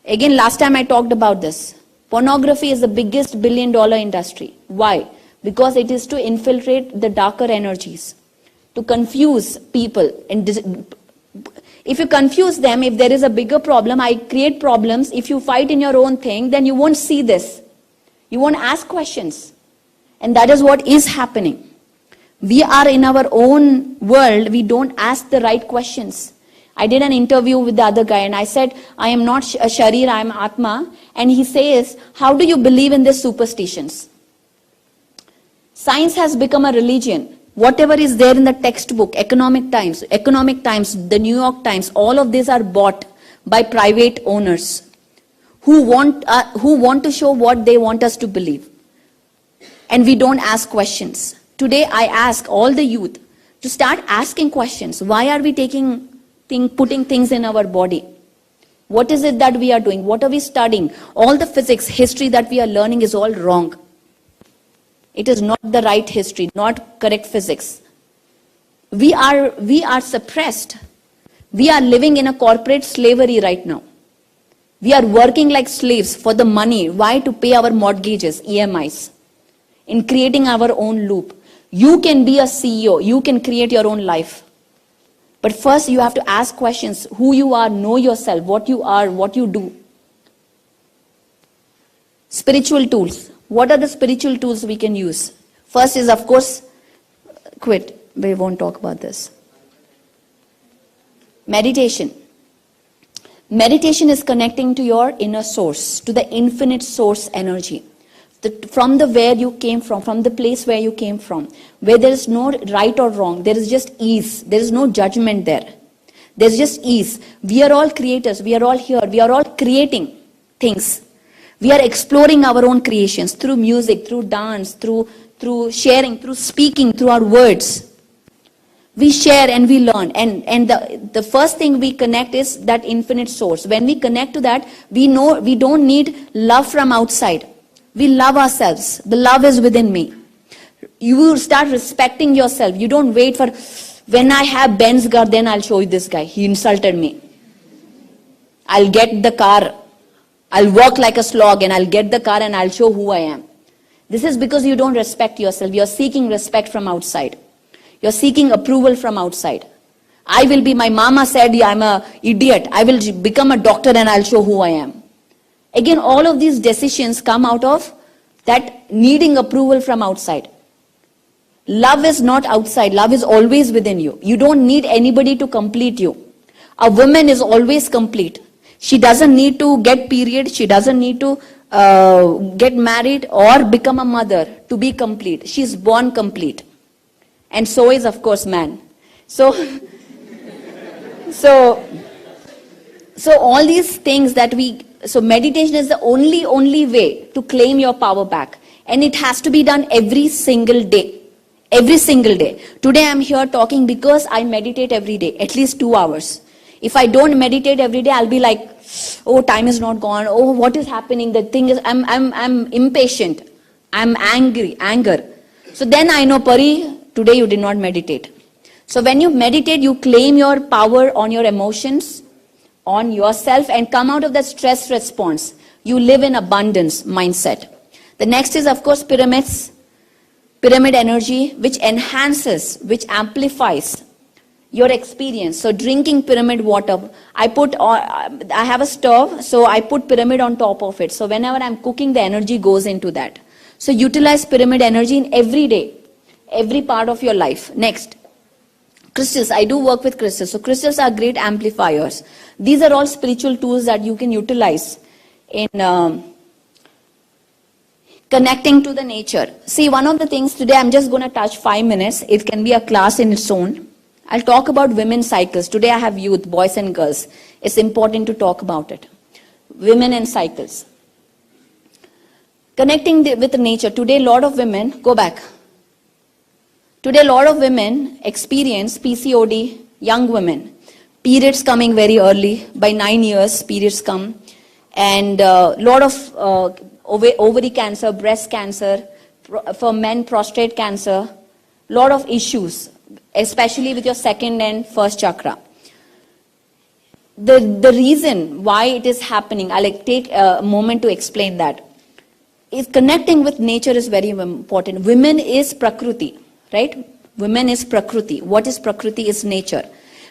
Again, last time I talked about this. Pornography is the biggest billion-dollar industry. Why? Because it is to infiltrate the darker energies, to confuse people. And if you confuse them, if there is a bigger problem, I create problems. If you fight in your own thing, then you won't see this. You won't ask questions. And that is what is happening. We are in our own world. We don't ask the right questions. I did an interview with the other guy and I said, I am not a Sharir, I am Atma. And he says, how do you believe in these superstitions? Science has become a religion. Whatever is there in the textbook, Economic Times, the New York Times, all of these are bought by private owners who want to show what they want us to believe. And we don't ask questions. Today I ask all the youth to start asking questions. Why are we putting things in our body? What is it that we are doing? What are we studying? All the physics, history that we are learning is all wrong. It is not the right history, not correct physics. We are suppressed. We are living in a corporate slavery right now. We are working like slaves for the money. Why? To pay our mortgages, EMIs, in creating our own loop. You can be a CEO. You can create your own life. But first you have to ask questions. Who you are, know yourself, what you are, what you do. Spiritual tools. What are the spiritual tools we can use? First is, of course, quit. We won't talk about this. Meditation. Meditation is connecting to your inner source, to the infinite source energy. From the where you came from the place where you came from, where there is no right or wrong, there is just ease. There is no judgment there. There's just ease. We are all creators. We are all here. We are all creating things. We are exploring our own creations through music, through dance, through sharing, through speaking, through our words. We share and we learn. And the first thing we connect is that infinite source. When we connect to that, we know we don't need love from outside. We love ourselves. The love is within me. You will start respecting yourself. You don't wait for, when I have Ben's car, then I'll show you this guy. He insulted me. I'll get the car. I'll walk like a slog and I'll get the car and I'll show who I am. This is because you don't respect yourself. You're seeking respect from outside. You're seeking approval from outside. I will be, my mama said, yeah, I'm an idiot. I will become a doctor and I'll show who I am. Again, all of these decisions come out of that needing approval from outside. Love is not outside. Love is always within you. You don't need anybody to complete you. A woman is always complete. She doesn't need to get period. She doesn't need to get married or become a mother to be complete. She's born complete. And so is, of course, man. So all these things that so meditation is the only way to claim your power back. And it has to be done every single day. Every single day. Today I'm here talking because I meditate every day, at least 2 hours. If I don't meditate every day, I'll be like, oh, time is not gone. Oh, what is happening? The thing is, I'm impatient. I'm anger. So then I know, Pari, today you did not meditate. So when you meditate, you claim your power on your emotions, on yourself, and come out of that stress response. You live in abundance mindset. The next is, of course, pyramids. Pyramid energy, which enhances, which amplifies your experience. So drinking pyramid water, I have a stove, so I put pyramid on top of it. So whenever I'm cooking, the energy goes into that. So utilize pyramid energy in every day, every part of your life. Next, crystals. I do work with crystals. So crystals are great amplifiers. These are all spiritual tools that you can utilize in connecting to the nature. See, one of the things today, I'm just going to touch 5 minutes. It can be a class in its own. I'll talk about women's cycles. Today I have youth, boys and girls. It's important to talk about it. Women and cycles. Connecting with nature. Today, a lot of women, go back. Today, a lot of women experience PCOD, young women. Periods coming very early. By 9 years, periods come. and lot of ovary cancer, breast cancer, for men prostate cancer, lot of issues, especially with your second and first chakra. The reason why it is happening, I'll take a moment to explain that. Is connecting with nature is very important. Women is Prakriti, right? Women is Prakriti. What is Prakriti? Is nature.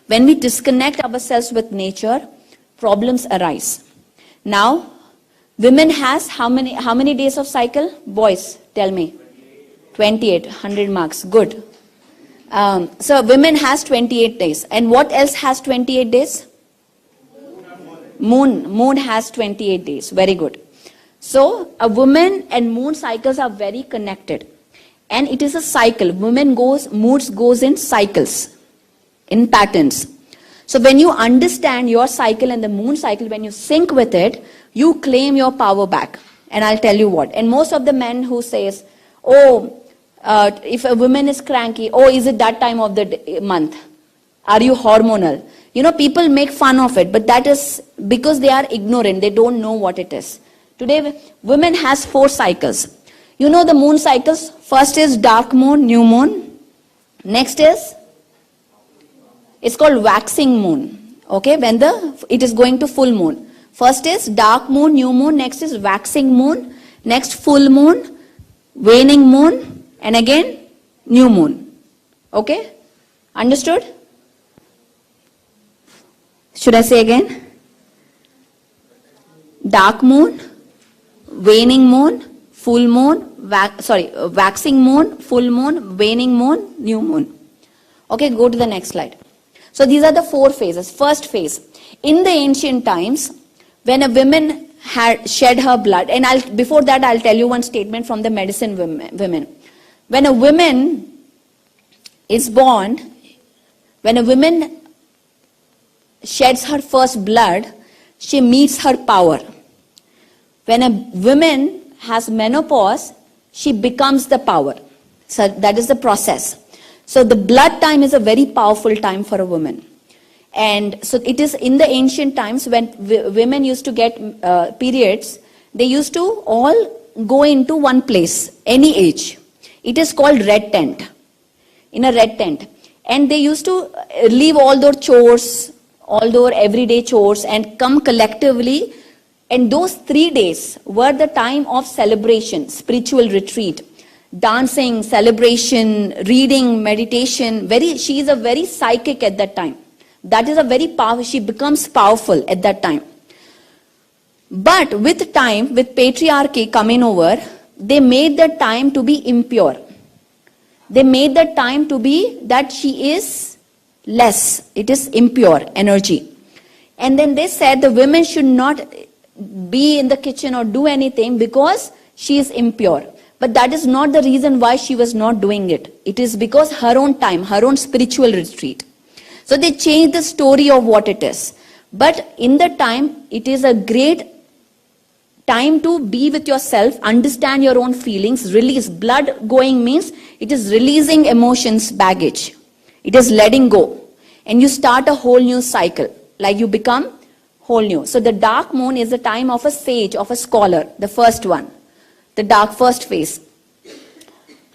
When we disconnect ourselves with nature, problems arise. Now, women has how many days of cycle? Boys, tell me. 28, 100 marks. Good. So women has 28 days. And what else has 28 days? Moon has 28 days. Very good. So a woman and moon cycles are very connected. And it is a cycle. Moods goes in cycles, in patterns. So when you understand your cycle and the moon cycle, when you sync with it, you claim your power back. And I'll tell you what. And most of the men who says, if a woman is cranky, is it that time of the month? Are you hormonal? You know, people make fun of it, but that is because they are ignorant. They don't know what it is. Today, women has 4 cycles. You know the moon cycles. First is dark moon, new moon. Next is, it's called waxing moon. Okay, when it is going to full moon. First is dark moon, new moon. Next is waxing moon. Next full moon, waning moon, and again new moon. Okay, understood? Should I say again? Dark moon, waning moon, full moon, waxing moon, full moon, waning moon, new moon. Okay, go to the next slide. So these are the 4 phases. First phase. In the ancient times, when a woman had shed her blood, and before that I'll tell you one statement from the medicine women. When a woman is born, when a woman sheds her first blood, she meets her power. When a woman has menopause, she becomes the power. So that is the process. So the blood time is a very powerful time for a woman. And so it is in the ancient times when women used to get periods, they used to all go into one place, any age. It is called red tent. In a red tent. And they used to leave all their chores, all their everyday chores, and come collectively. And those 3 days were the time of celebration, spiritual retreat, dancing, celebration, reading, meditation. She is a very psychic at that time. That is a very powerful, she becomes powerful at that time. But with time, with patriarchy coming over, they made the time to be impure. They made the time to be that she is less. It is impure energy. And then they said the women should not be in the kitchen or do anything because she is impure. But that is not the reason why she was not doing it. It is because her own time, her own spiritual retreat. So they changed the story of what it is. But in the time, it is a great time to be with yourself, understand your own feelings, release. Blood going means it is releasing emotions, baggage. It is letting go. And you start a whole new cycle. Like you become whole new. So the dark moon is the time of a sage, of a scholar, the first one. The dark first phase.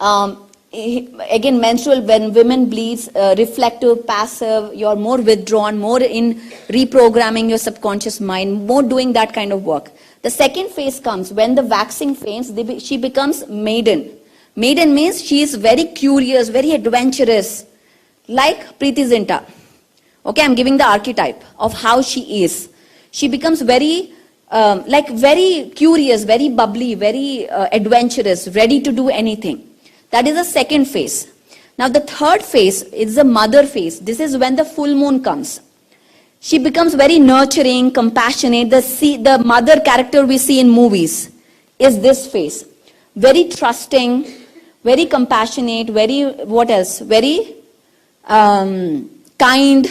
Again, menstrual, when women bleeds, reflective, passive, you're more withdrawn, more in reprogramming your subconscious mind, more doing that kind of work. The second phase comes when the waxing phase, she becomes maiden. Maiden means she is very curious, very adventurous, like Preeti Zinta. Okay, I'm giving the archetype of how she is. She becomes very, very curious, very bubbly, very adventurous, ready to do anything. That is the second phase. Now the third phase is the mother phase. This is when the full moon comes. She becomes very nurturing, compassionate. The mother character we see in movies is this phase. Very trusting, very compassionate, very, what else? Very kind,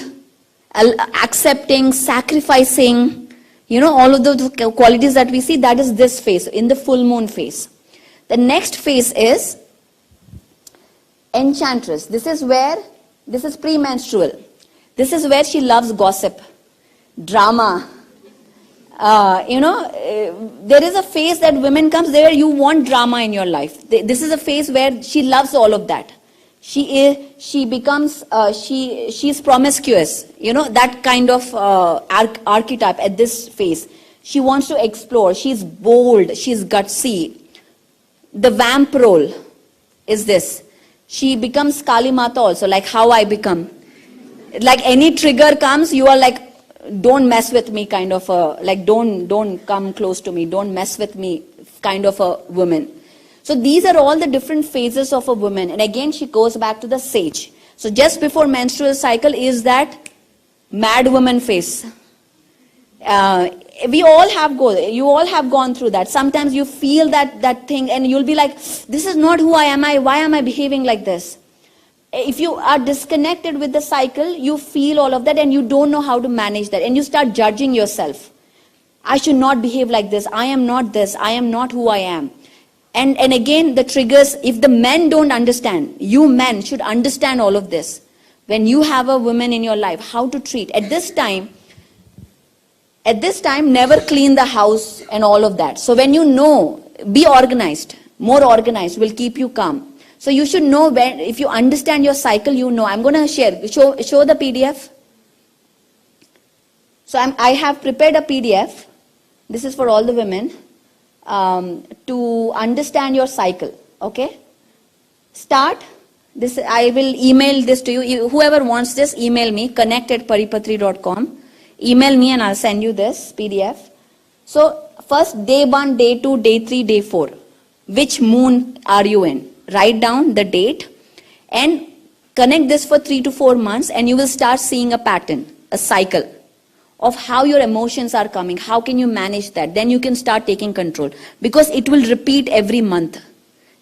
accepting, sacrificing. You know, all of those qualities that we see, that is this phase, in the full moon phase. The next phase is enchantress. This is premenstrual. This is where she loves gossip, drama, There is a phase that women comes there, you want drama in your life. This is a phase where she loves all of that. She becomes, she's promiscuous, that kind of archetype at this phase. She wants to explore, she's bold, she's gutsy. The vamp role is this. She becomes Kali Mata also, like how I become. Like any trigger comes, you are like, don't mess with me kind of like don't come close to me, don't mess with me kind of a woman. So these are all the different phases of a woman. And again, she goes back to the sage. So just before menstrual cycle is that mad woman phase. We all have you all have gone through that. Sometimes you feel that thing and you'll be like, this is not who I am. Why am I behaving like this? If you are disconnected with the cycle, you feel all of that and you don't know how to manage that. And you start judging yourself. I should not behave like this. I am not this. I am not who I am. And again, the triggers, if the men don't understand, you men should understand all of this. When you have a woman in your life, how to treat. At this time, never clean the house and all of that. So when you know, be organized. More organized will keep you calm. So you should know when, if you understand your cycle, you know. I'm going to show the PDF. So I have prepared a PDF. This is for all the women. To understand your cycle, okay? Start this. I will email this to you. Whoever wants this, email me, connect@paripatri.com. Email me and I'll send you this PDF. So first, day 1, day 2, day 3, day 4. Which moon are you in? Write down the date and connect this for 3 to 4 months and you will start seeing a pattern, a cycle of how your emotions are coming. How can you manage that? Then you can start taking control because it will repeat every month.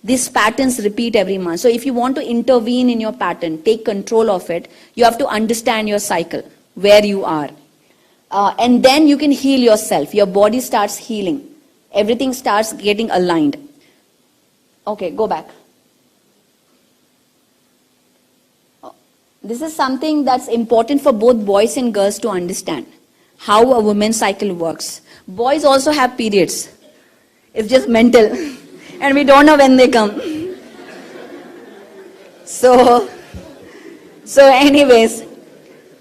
These patterns repeat every month. So if you want to intervene in your pattern, take control of it, you have to understand your cycle, where you are. And then you can heal yourself. Your body starts healing. Everything starts getting aligned. Okay, go back. This is something that's important for both boys and girls to understand. How a woman's cycle works. Boys also have periods. It's just mental. And we don't know when they come. So anyways.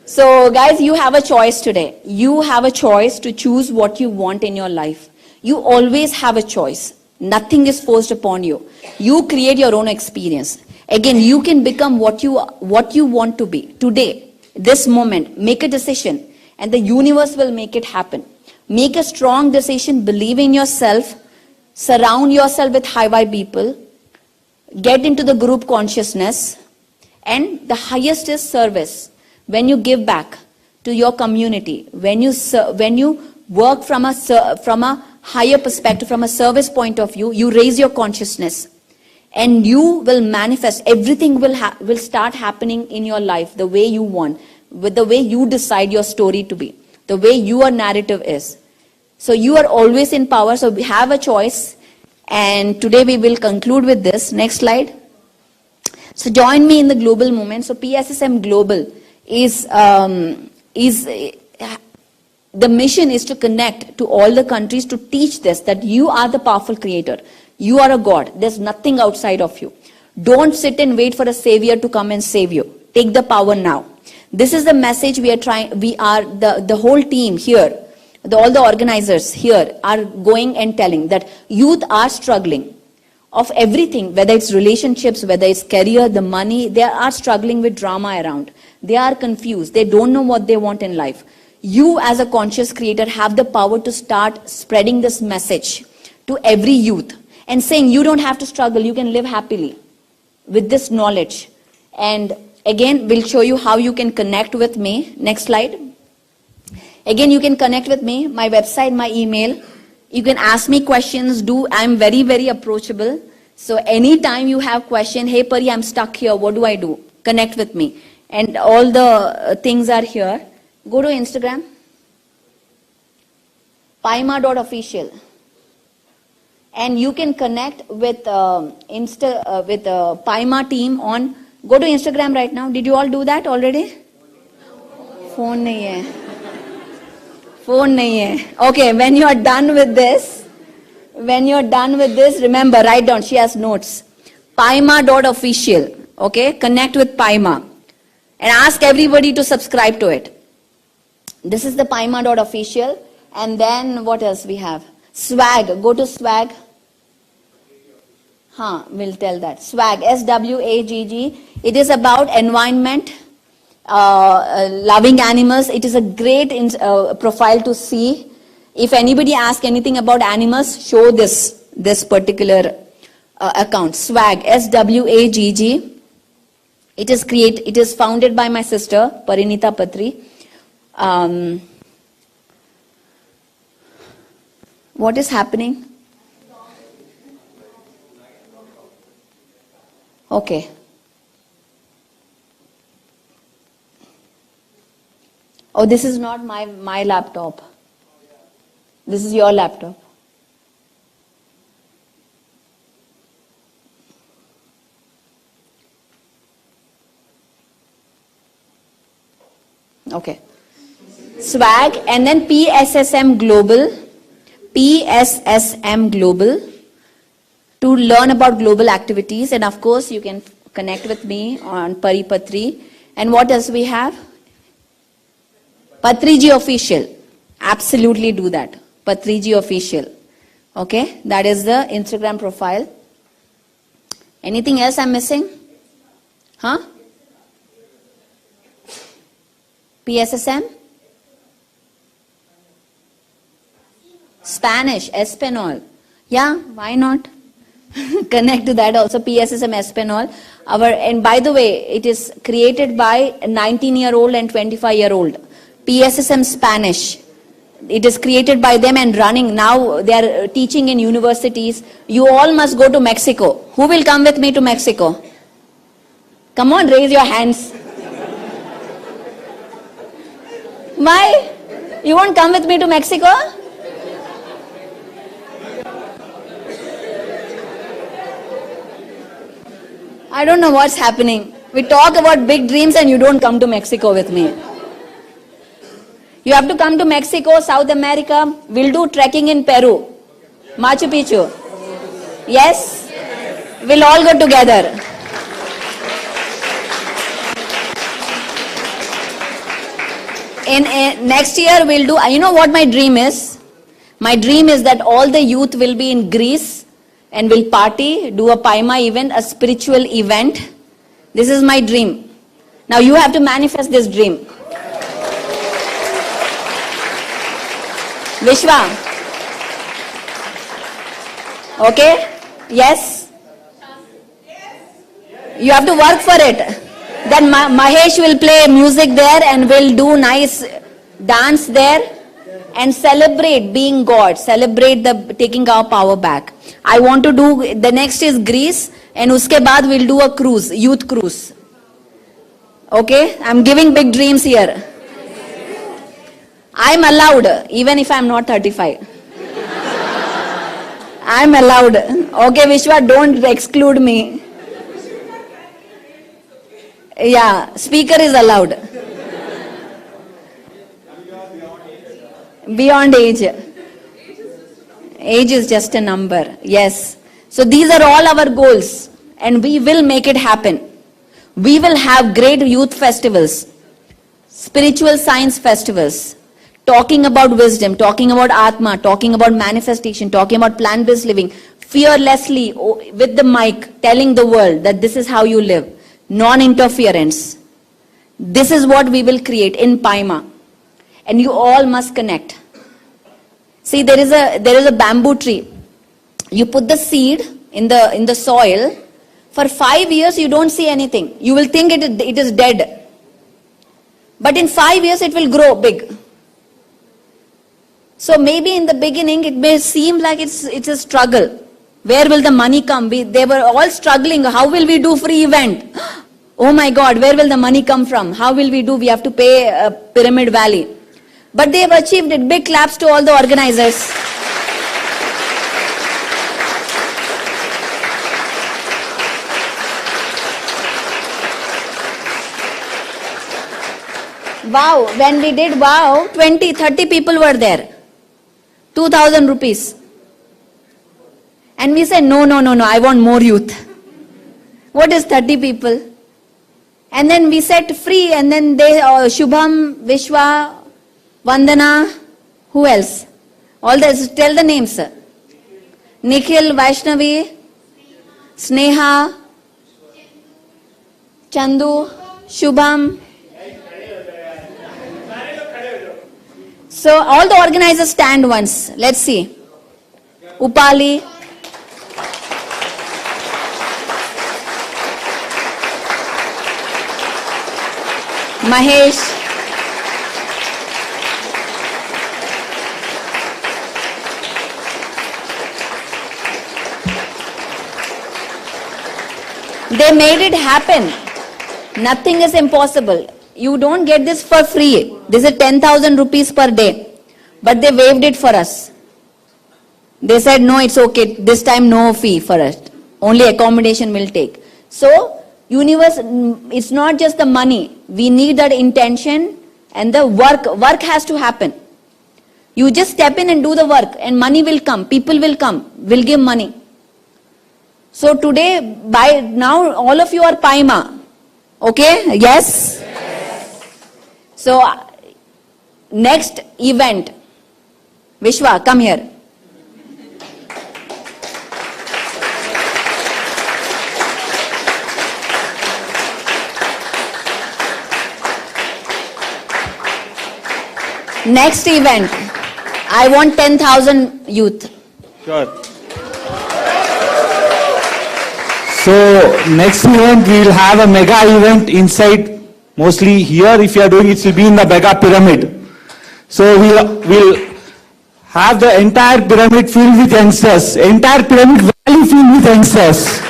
So guys, you have a choice today. You have a choice to choose what you want in your life. You always have a choice. Nothing is forced upon you. You create your own experience. Again, you can become what you want to be. Today, this moment, make a decision. And the universe will make it happen. Make a strong decision, believe in yourself, surround yourself with high vibe people, get into the group consciousness, and the highest is service. When you give back to your community, when you work from a higher perspective, from a service point of view, you raise your consciousness, and you will manifest. Everything will start happening in your life the way you want. With the way you decide your story to be, the way your narrative is. So you are always in power, so we have a choice. And today we will conclude with this. Next slide. So join me in the global movement. So PSSM Global is the mission is to connect to all the countries to teach this, that you are the powerful creator. You are a God. There's nothing outside of you. Don't sit and wait for a savior to come and save you. Take the power now. This is the message we are trying. We are the whole team here, all the organizers here are going and telling that youth are struggling of everything, whether it's relationships, whether it's career, the money, they are struggling with drama around. They are confused. They don't know what they want in life. You as a conscious creator have the power to start spreading this message to every youth and saying you don't have to struggle. You can live happily with this knowledge. And again, we'll show you how you can connect with me. Next slide. Again, you can connect with me, my website, my email. You can ask me questions. I'm very, very approachable. So anytime you have question, hey Pari, I'm stuck here. What do I do? Connect with me. And all the things are here. Go to Instagram. Pyma.official. And you can connect with Pyma team on. Go to Instagram right now. Did you all do that already? Phone nahi hai. Phone nahi hai. Okay, when you are done with this, remember, write down. She has notes. Pyma.official. Okay, connect with Pyma and ask everybody to subscribe to it. This is the Pyma.official. And then what else we have? Swag. Go to Swag. We'll tell that. Swag. SWAGG. It is about environment, loving animals. It is a great profile to see. If anybody asks anything about animals, show this particular account. Swag. SWAGG. It is founded by my sister, Parinita Patri. What is happening? Okay. Oh, this is not my laptop. This is your laptop. Okay. Swag and then PSSM Global. PSSM Global. To learn about global activities, and of course you can connect with me on Paripatri. And what else we have? Patriji Official. Absolutely do that. Patriji Official. Okay, that is the Instagram profile. Anything else I'm missing? PSSM? Spanish, Espanol. Yeah, why not? Connect to that also, PSSM Espanol. And by the way, it is created by a 19-year-old and 25-year-old. PSSM Spanish. It is created by them and running. Now they are teaching in universities. You all must go to Mexico. Who will come with me to Mexico? Come on, raise your hands. Why? You won't come with me to Mexico? I don't know what's happening. We talk about big dreams and you don't come to Mexico with me. You have to come to Mexico, South America. We'll do trekking in Peru. Machu Picchu. Yes? We'll all go together. In next year we'll do, you know what my dream is? My dream is that all the youth will be in Greece and will party, do a Pyma event, a spiritual event. This is my dream. Now you have to manifest this dream. Vishwa. Okay? Yes? You have to work for it. Then Mahesh will play music there and will do nice dance there and celebrate being God. Celebrate taking our power back. I want to do, the next is Greece and uske baad we'll do a cruise, youth cruise. Okay? I'm giving big dreams here. I'm allowed, even if I'm not 35. I'm allowed. Okay, Vishwa, don't exclude me. Yeah, speaker is allowed. Beyond age. Age is just a number. Yes. So these are all our goals and we will make it happen. We will have great youth festivals, spiritual science festivals, talking about wisdom, talking about Atma, talking about manifestation, talking about plant-based living, fearlessly with the mic, telling the world that this is how you live. Non-interference. This is what we will create in Pyma. And you all must connect. See, there is a bamboo tree. You put the seed in the soil. For 5 years, you don't see anything. You will think it is dead. But in 5 years, it will grow big. So maybe in the beginning, it may seem like it's a struggle. Where will the money come? They were all struggling. How will we do free event? Oh my God, where will the money come from? How will we do? We have to pay Pyramid Valley. But they have achieved it. Big claps to all the organizers. wow, when we did wow, 20, 30 people were there. 2,000 rupees. And we said, no, I want more youth. What is 30 people? And then we said free, and then they, Shubham, Vishwa, Vandana, who else? All this, tell the names, sir. Nikhil, Vaishnavi, Sneha, Chandu, Shubham. So all the organizers stand once. Let's see. Upali. Mahesh. They made it happen. Nothing is impossible. You don't get this for free. This is 10,000 rupees per day. But they waived it for us. They said, no, it's okay. This time, no fee for us. Only accommodation will take. So, universe, it's not just the money. We need that intention and the work. Work has to happen. You just step in and do the work and money will come. People will come, will give money. So today, by now, all of you are Pyma. Okay? Yes? So, next event. Vishwa, come here. Next event. I want 10,000 youth. Sure. So next event we will have a mega event inside, mostly here if you are doing it will be in the mega pyramid. So we'll have the entire pyramid filled with youngsters, entire pyramid valley filled with youngsters.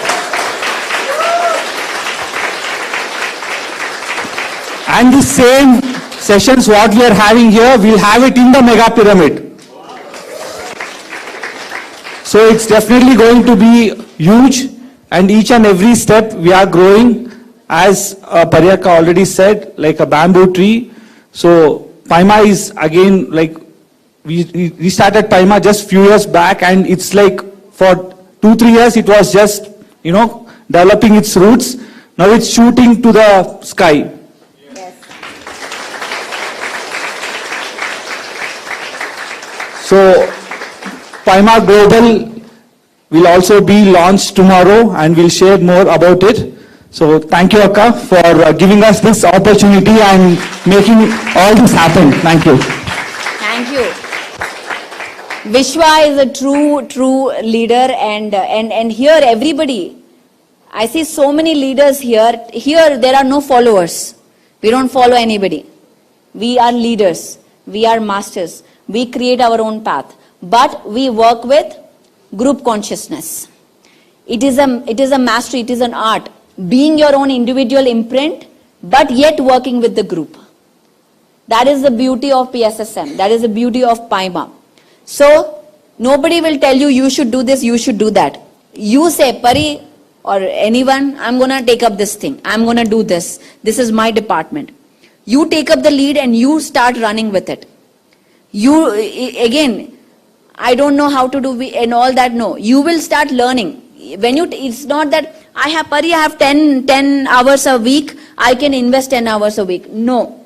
And the same sessions what we are having here, we'll have it in the mega pyramid. So it's definitely going to be huge. And each and every step we are growing, as Paryaka already said, like a bamboo tree. So Pyma is again like, we started Pyma just few years back, and it's like for 2-3 years it was just, developing its roots. Now it's shooting to the sky. Yes. So Pyma Global will also be launched tomorrow and we'll share more about it. So thank you, Akka, for giving us this opportunity and making all this happen. Thank you. Thank you. Vishwa is a true leader, and here everybody, I see so many leaders here. Here there are no followers. We don't follow anybody. We are leaders. We are masters. We create our own path. But we work with group consciousness. It is a mastery, it is an art. Being your own individual imprint, but yet working with the group. That is the beauty of PSSM. That is the beauty of Pyma. So, nobody will tell you, you should do this, you should do that. You say, Pari or anyone, I'm going to take up this thing. I'm going to do this. This is my department. You take up the lead and you start running with it. You, again, I don't know how to do and all that. No, you will start learning. When it's not that I have 10 hours a week, I can invest 10 hours a week. No,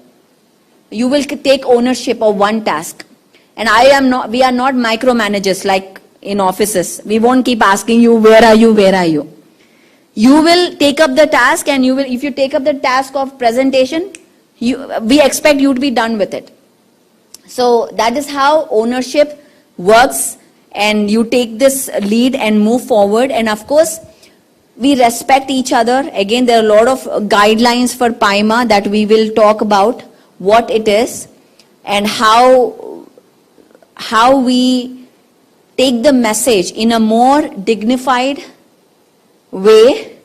you will take ownership of one task. And we are not micromanagers like in offices. We won't keep asking you, where are you, where are you? You will take up the task, and if you take up the task of presentation, we expect you to be done with it. So that is how ownership works, and you take this lead and move forward. And of course, we respect each other. Again, there are a lot of guidelines for Pyma that we will talk about what it is and how we take the message in a more dignified way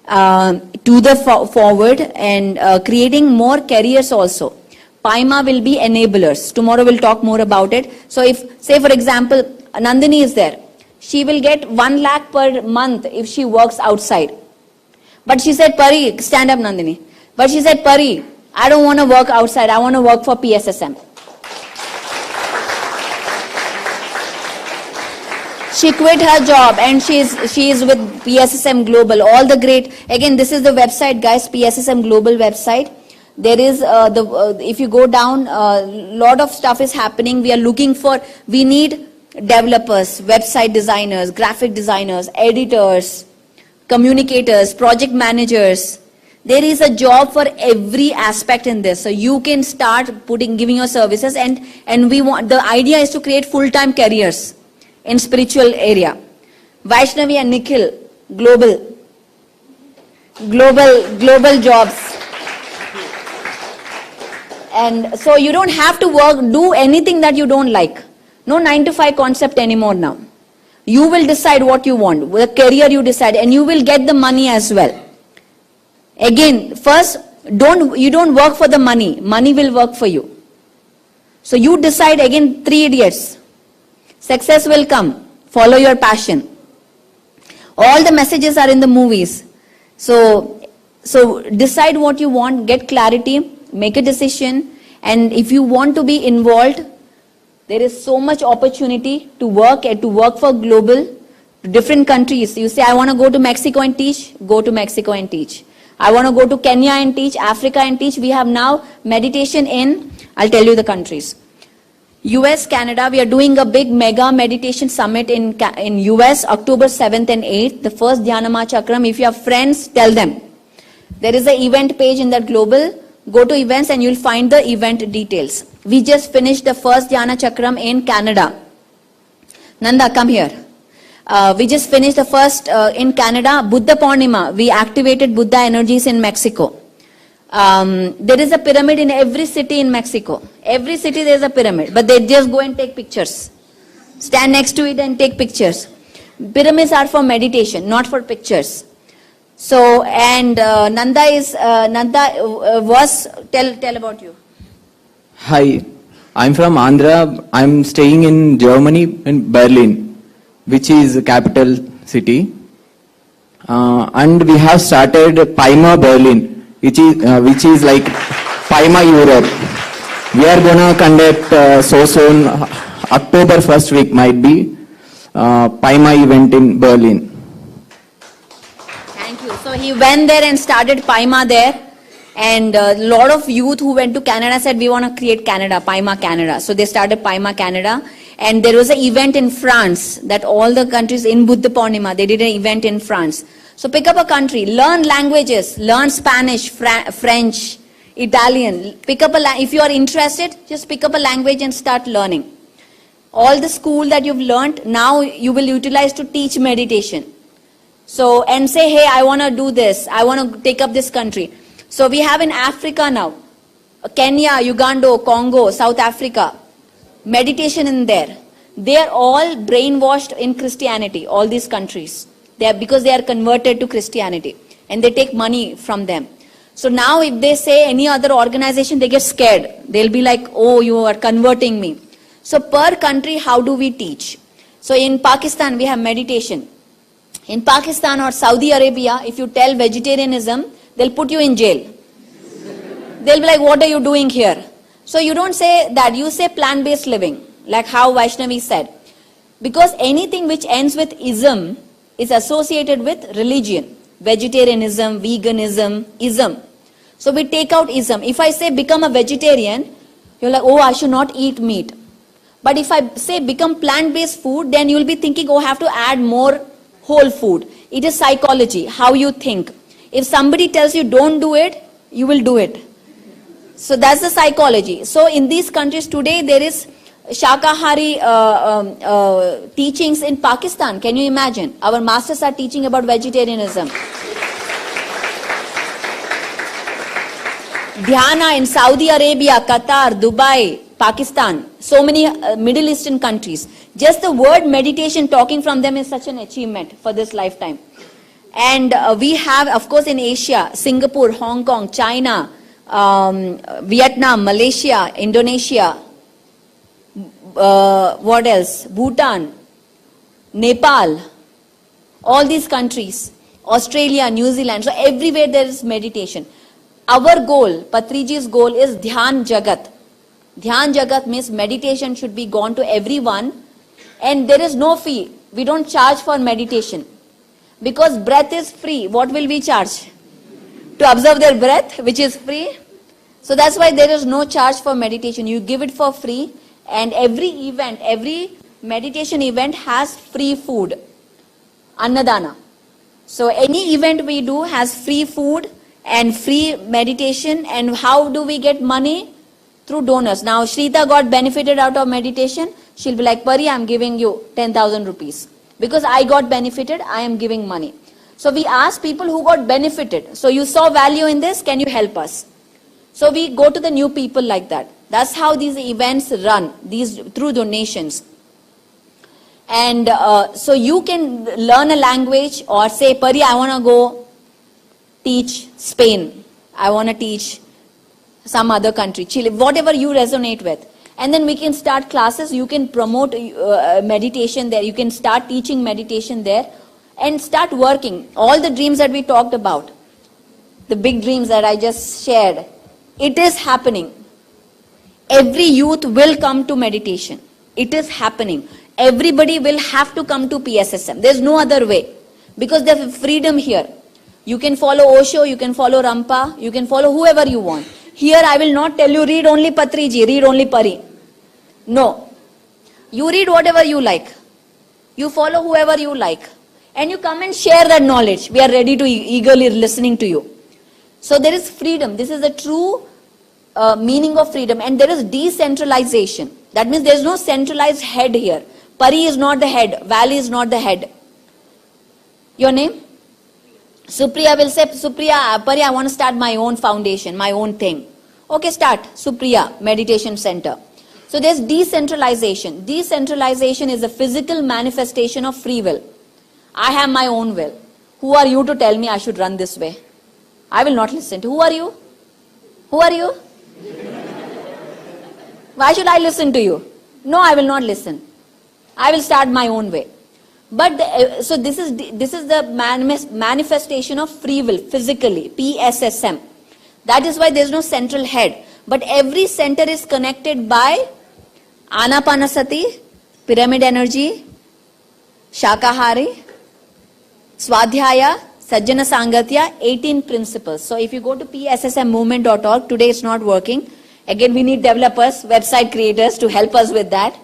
to the forward, and creating more careers also. Pyma will be enablers. Tomorrow we'll talk more about it. So if, say for example, Nandini is there, she will get 1 lakh per month if she works outside. But she said, Pari, stand up Nandini. But she said, Pari, I don't want to work outside. I want to work for PSSM. She quit her job and she is with PSSM Global. All the great, again, this is the website, guys, PSSM Global website. There is, if you go down, a lot of stuff is happening. We need developers, website designers, graphic designers, editors, communicators, project managers. There is a job for every aspect in this. So you can start giving your services, and the idea is to create full-time careers in spiritual area. Vaishnavi and Nikhil, global jobs. And so you don't have to do anything that you don't like. No 9 to 5 concept anymore now. You will decide what you want, the career you decide, and you will get the money as well. Again, first, you don't work for the money. Money will work for you. So you decide, again, 3 idiots. Success will come. Follow your passion. All the messages are in the movies. So decide what you want, get clarity, make a decision, and if you want to be involved, there is so much opportunity to work for global, different countries. You say, I want to go to Mexico and teach, go to Mexico and teach. I want to go to Kenya and teach, Africa and teach. We have now meditation I'll tell you the countries. US, Canada, we are doing a big mega meditation summit in US, October 7th and 8th, the first Dhyanama Chakram. If you have friends, tell them. There is an event page in that global. Go to events and you'll find the event details. We just finished the first Dhyana Chakram in Canada. Nanda, come here. We just finished the first in Canada, Buddha Purnima. We activated Buddha energies in Mexico. There is a pyramid in every city in Mexico. Every city there is a pyramid, but they just go and take pictures. Stand next to it and take pictures. Pyramids are for meditation, not for pictures. So, and Nanda tell about you. Hi, I'm from Andhra. I'm staying in Germany, in Berlin, which is the capital city. And we have started Pyma Berlin, which is like Pyma Europe. We are gonna conduct so soon, October 1st week might be, Pyma event in Berlin. So he went there and started Pyma there, and a lot of youth who went to Canada said, we want to create Canada, Pyma Canada. So they started Pyma Canada, and there was an event in France that all the countries in Buddha Purnima, they did an event in France. So pick up a country, learn languages, learn Spanish, French, Italian. If you are interested, just pick up a language and start learning. All the school that you've learned, now you will utilize to teach meditation. So, and say, hey, I want to do this. I want to take up this country. So we have in Africa now, Kenya, Uganda, Congo, South Africa, meditation in there. They are all brainwashed in Christianity, all these countries. Because they are converted to Christianity. And they take money from them. So now if they say any other organization, they get scared. They'll be like, oh, you are converting me. So per country, how do we teach? So in Pakistan, we have meditation. In Pakistan or Saudi Arabia, if you tell vegetarianism, they'll put you in jail. They'll be like, what are you doing here? So you don't say that, you say plant-based living, like how Vaishnavi said. Because anything which ends with ism is associated with religion. Vegetarianism, veganism, ism. So we take out ism. If I say become a vegetarian, you're like, oh, I should not eat meat. But if I say become plant-based food, then you'll be thinking, oh, I have to add more whole food. It is psychology, how you think. If somebody tells you don't do it, you will do it. So that's the psychology. So in these countries today, there is Shakahari teachings in Pakistan. Can you imagine? Our masters are teaching about vegetarianism. Dhyana in Saudi Arabia, Qatar, Dubai, Pakistan, so many Middle Eastern countries. Just the word meditation, talking from them is such an achievement for this lifetime. And we have, of course, in Asia, Singapore, Hong Kong, China, Vietnam, Malaysia, Indonesia, what else? Bhutan, Nepal, all these countries, Australia, New Zealand. So everywhere there is meditation. our goal, Patriji's goal is Dhyan Jagat. Dhyan Jagat means meditation should be gone to everyone, and there is no fee. We don't charge for meditation. Because breath is free, what will we charge? To observe their breath, which is free. So that's why there is no charge for meditation. You give it for free, and every event, every meditation event has free food. Annadana. So any event we do has free food and free meditation. And how do we get money? Through donors. Now Shrita got benefited out of meditation. She'll be like, Pari, I'm giving you 10,000 rupees. Because I got benefited, I am giving money. So we ask people who got benefited. So you saw value in this, can you help us? So we go to the new people like that. That's how these events run, these through donations. And so you can learn a language or say, Pari, I want to go teach Spain. I want to teach some other country, Chile, whatever you resonate with. And then we can start classes. You can promote meditation there. You can start teaching meditation there and start working. All the dreams that we talked about, the big dreams that I just shared, it is happening. Every youth will come to meditation. It is happening. Everybody will have to come to PSSM. There's no other way. Because there's freedom here. You can follow Osho, you can follow Rampa, you can follow whoever you want. Here I will not tell you read only Patriji, read only Pari. No. You read whatever you like. You follow whoever you like. And you come and share that knowledge. We are ready to eagerly listening to you. So there is freedom. This is the true meaning of freedom. And there is decentralization. That means there is no centralized head here. Pari is not the head. Valley is not the head. Your name? Supriya will say, Supriya, Pari, I want to start my own foundation, my own thing. Okay, start. Supriya, Meditation Center. So there's decentralization. Decentralization is a physical manifestation of free will. I have my own will. Who are you to tell me I should run this way? I will not listen to. Who are you? Who are you? Why should I listen to you? No, I will not listen. I will start my own way. But so this is the manifestation of free will physically, PSSM. That is why there is no central head. But every center is connected by Anapanasati, pyramid energy, Shakahari, Swadhyaya, Sajjana Sangatya, 18 principles. So if you go to pssmmovement.org, today it's not working. Again, we need developers, website creators to help us with that.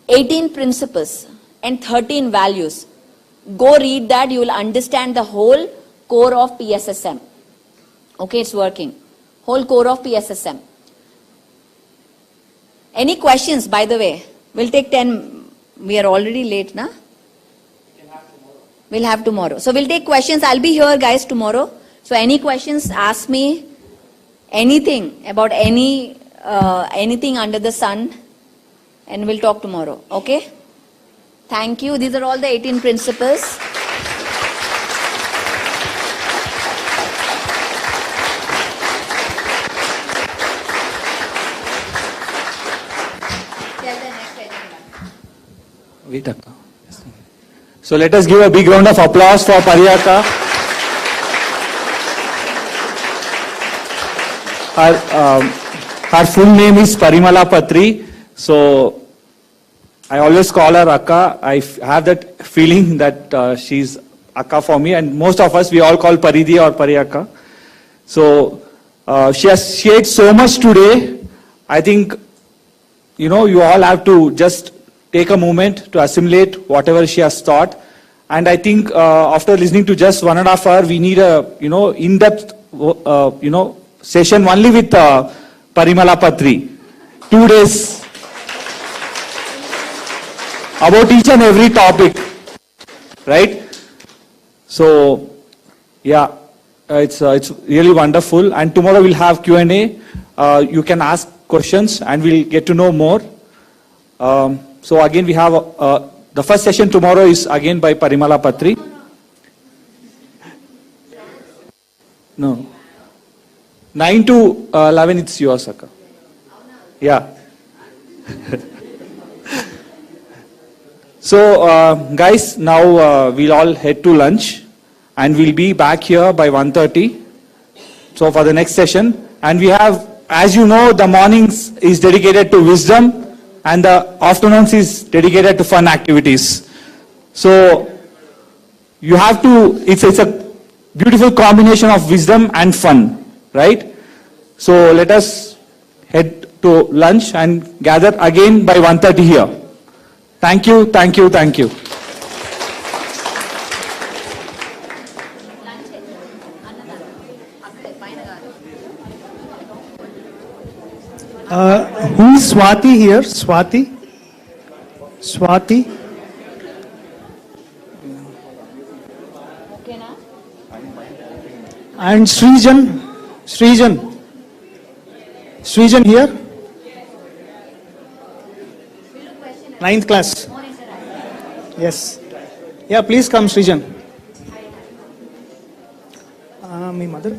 18 principles and 13 values. Go read that, you will understand the whole core of PSSM. Okay, it's working. Whole core of PSSM. Any questions, by the way? We'll take 10. We are already late, na? We'll have tomorrow. So we'll take questions. I'll be here, guys, tomorrow. So any questions, ask me anything about anything under the sun. And we'll talk tomorrow. Okay? Thank you. These are all the 18 principles. Wait, Akka. So let us give a big round of applause for Pariyaka. Her full name is Parimala Patri. So I always call her Akka. I have that feeling that she's Akka for me, and most of us, we all call Paridi or Pariyaka. So she has shared so much today. I think, you all have to just take a moment to assimilate whatever she has taught. And I think after listening to just 1.5 hours, we need a, in-depth, session only with Parimala Patri. 2 days. About each and every topic, right? So, yeah, it's really wonderful. And tomorrow we'll have Q&A. You can ask questions and we'll get to know more. So again, we have the first session tomorrow is again by Parimala Patri. No. 9 to 11, it's yours, Akka. Yeah. So, guys, now we'll all head to lunch. and we'll be back here by 1:30. So for the next session, and we have, as you know, the mornings is dedicated to wisdom and the afternoons is dedicated to fun activities. So you have to, it's a beautiful combination of wisdom and fun, right? So let us head to lunch and gather again by 1:30 here. Thank you, thank you, thank you. Who is Swati here? Swati? Swati? And Srijan? Srijan? Srijan here? 9th class. Yes. Yeah, please come, Srijan. My mother.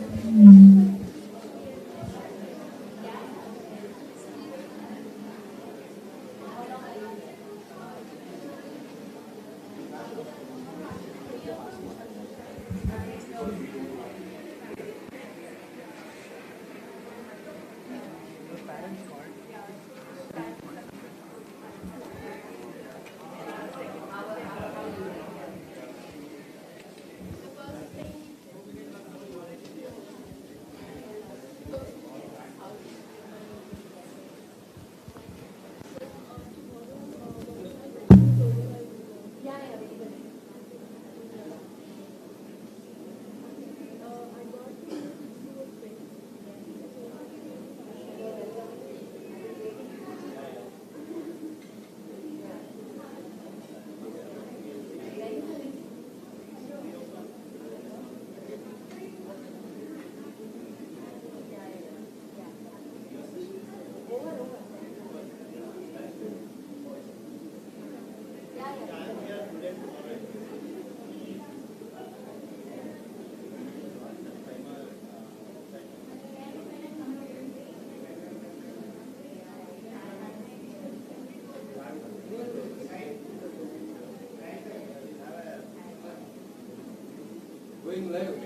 Going live.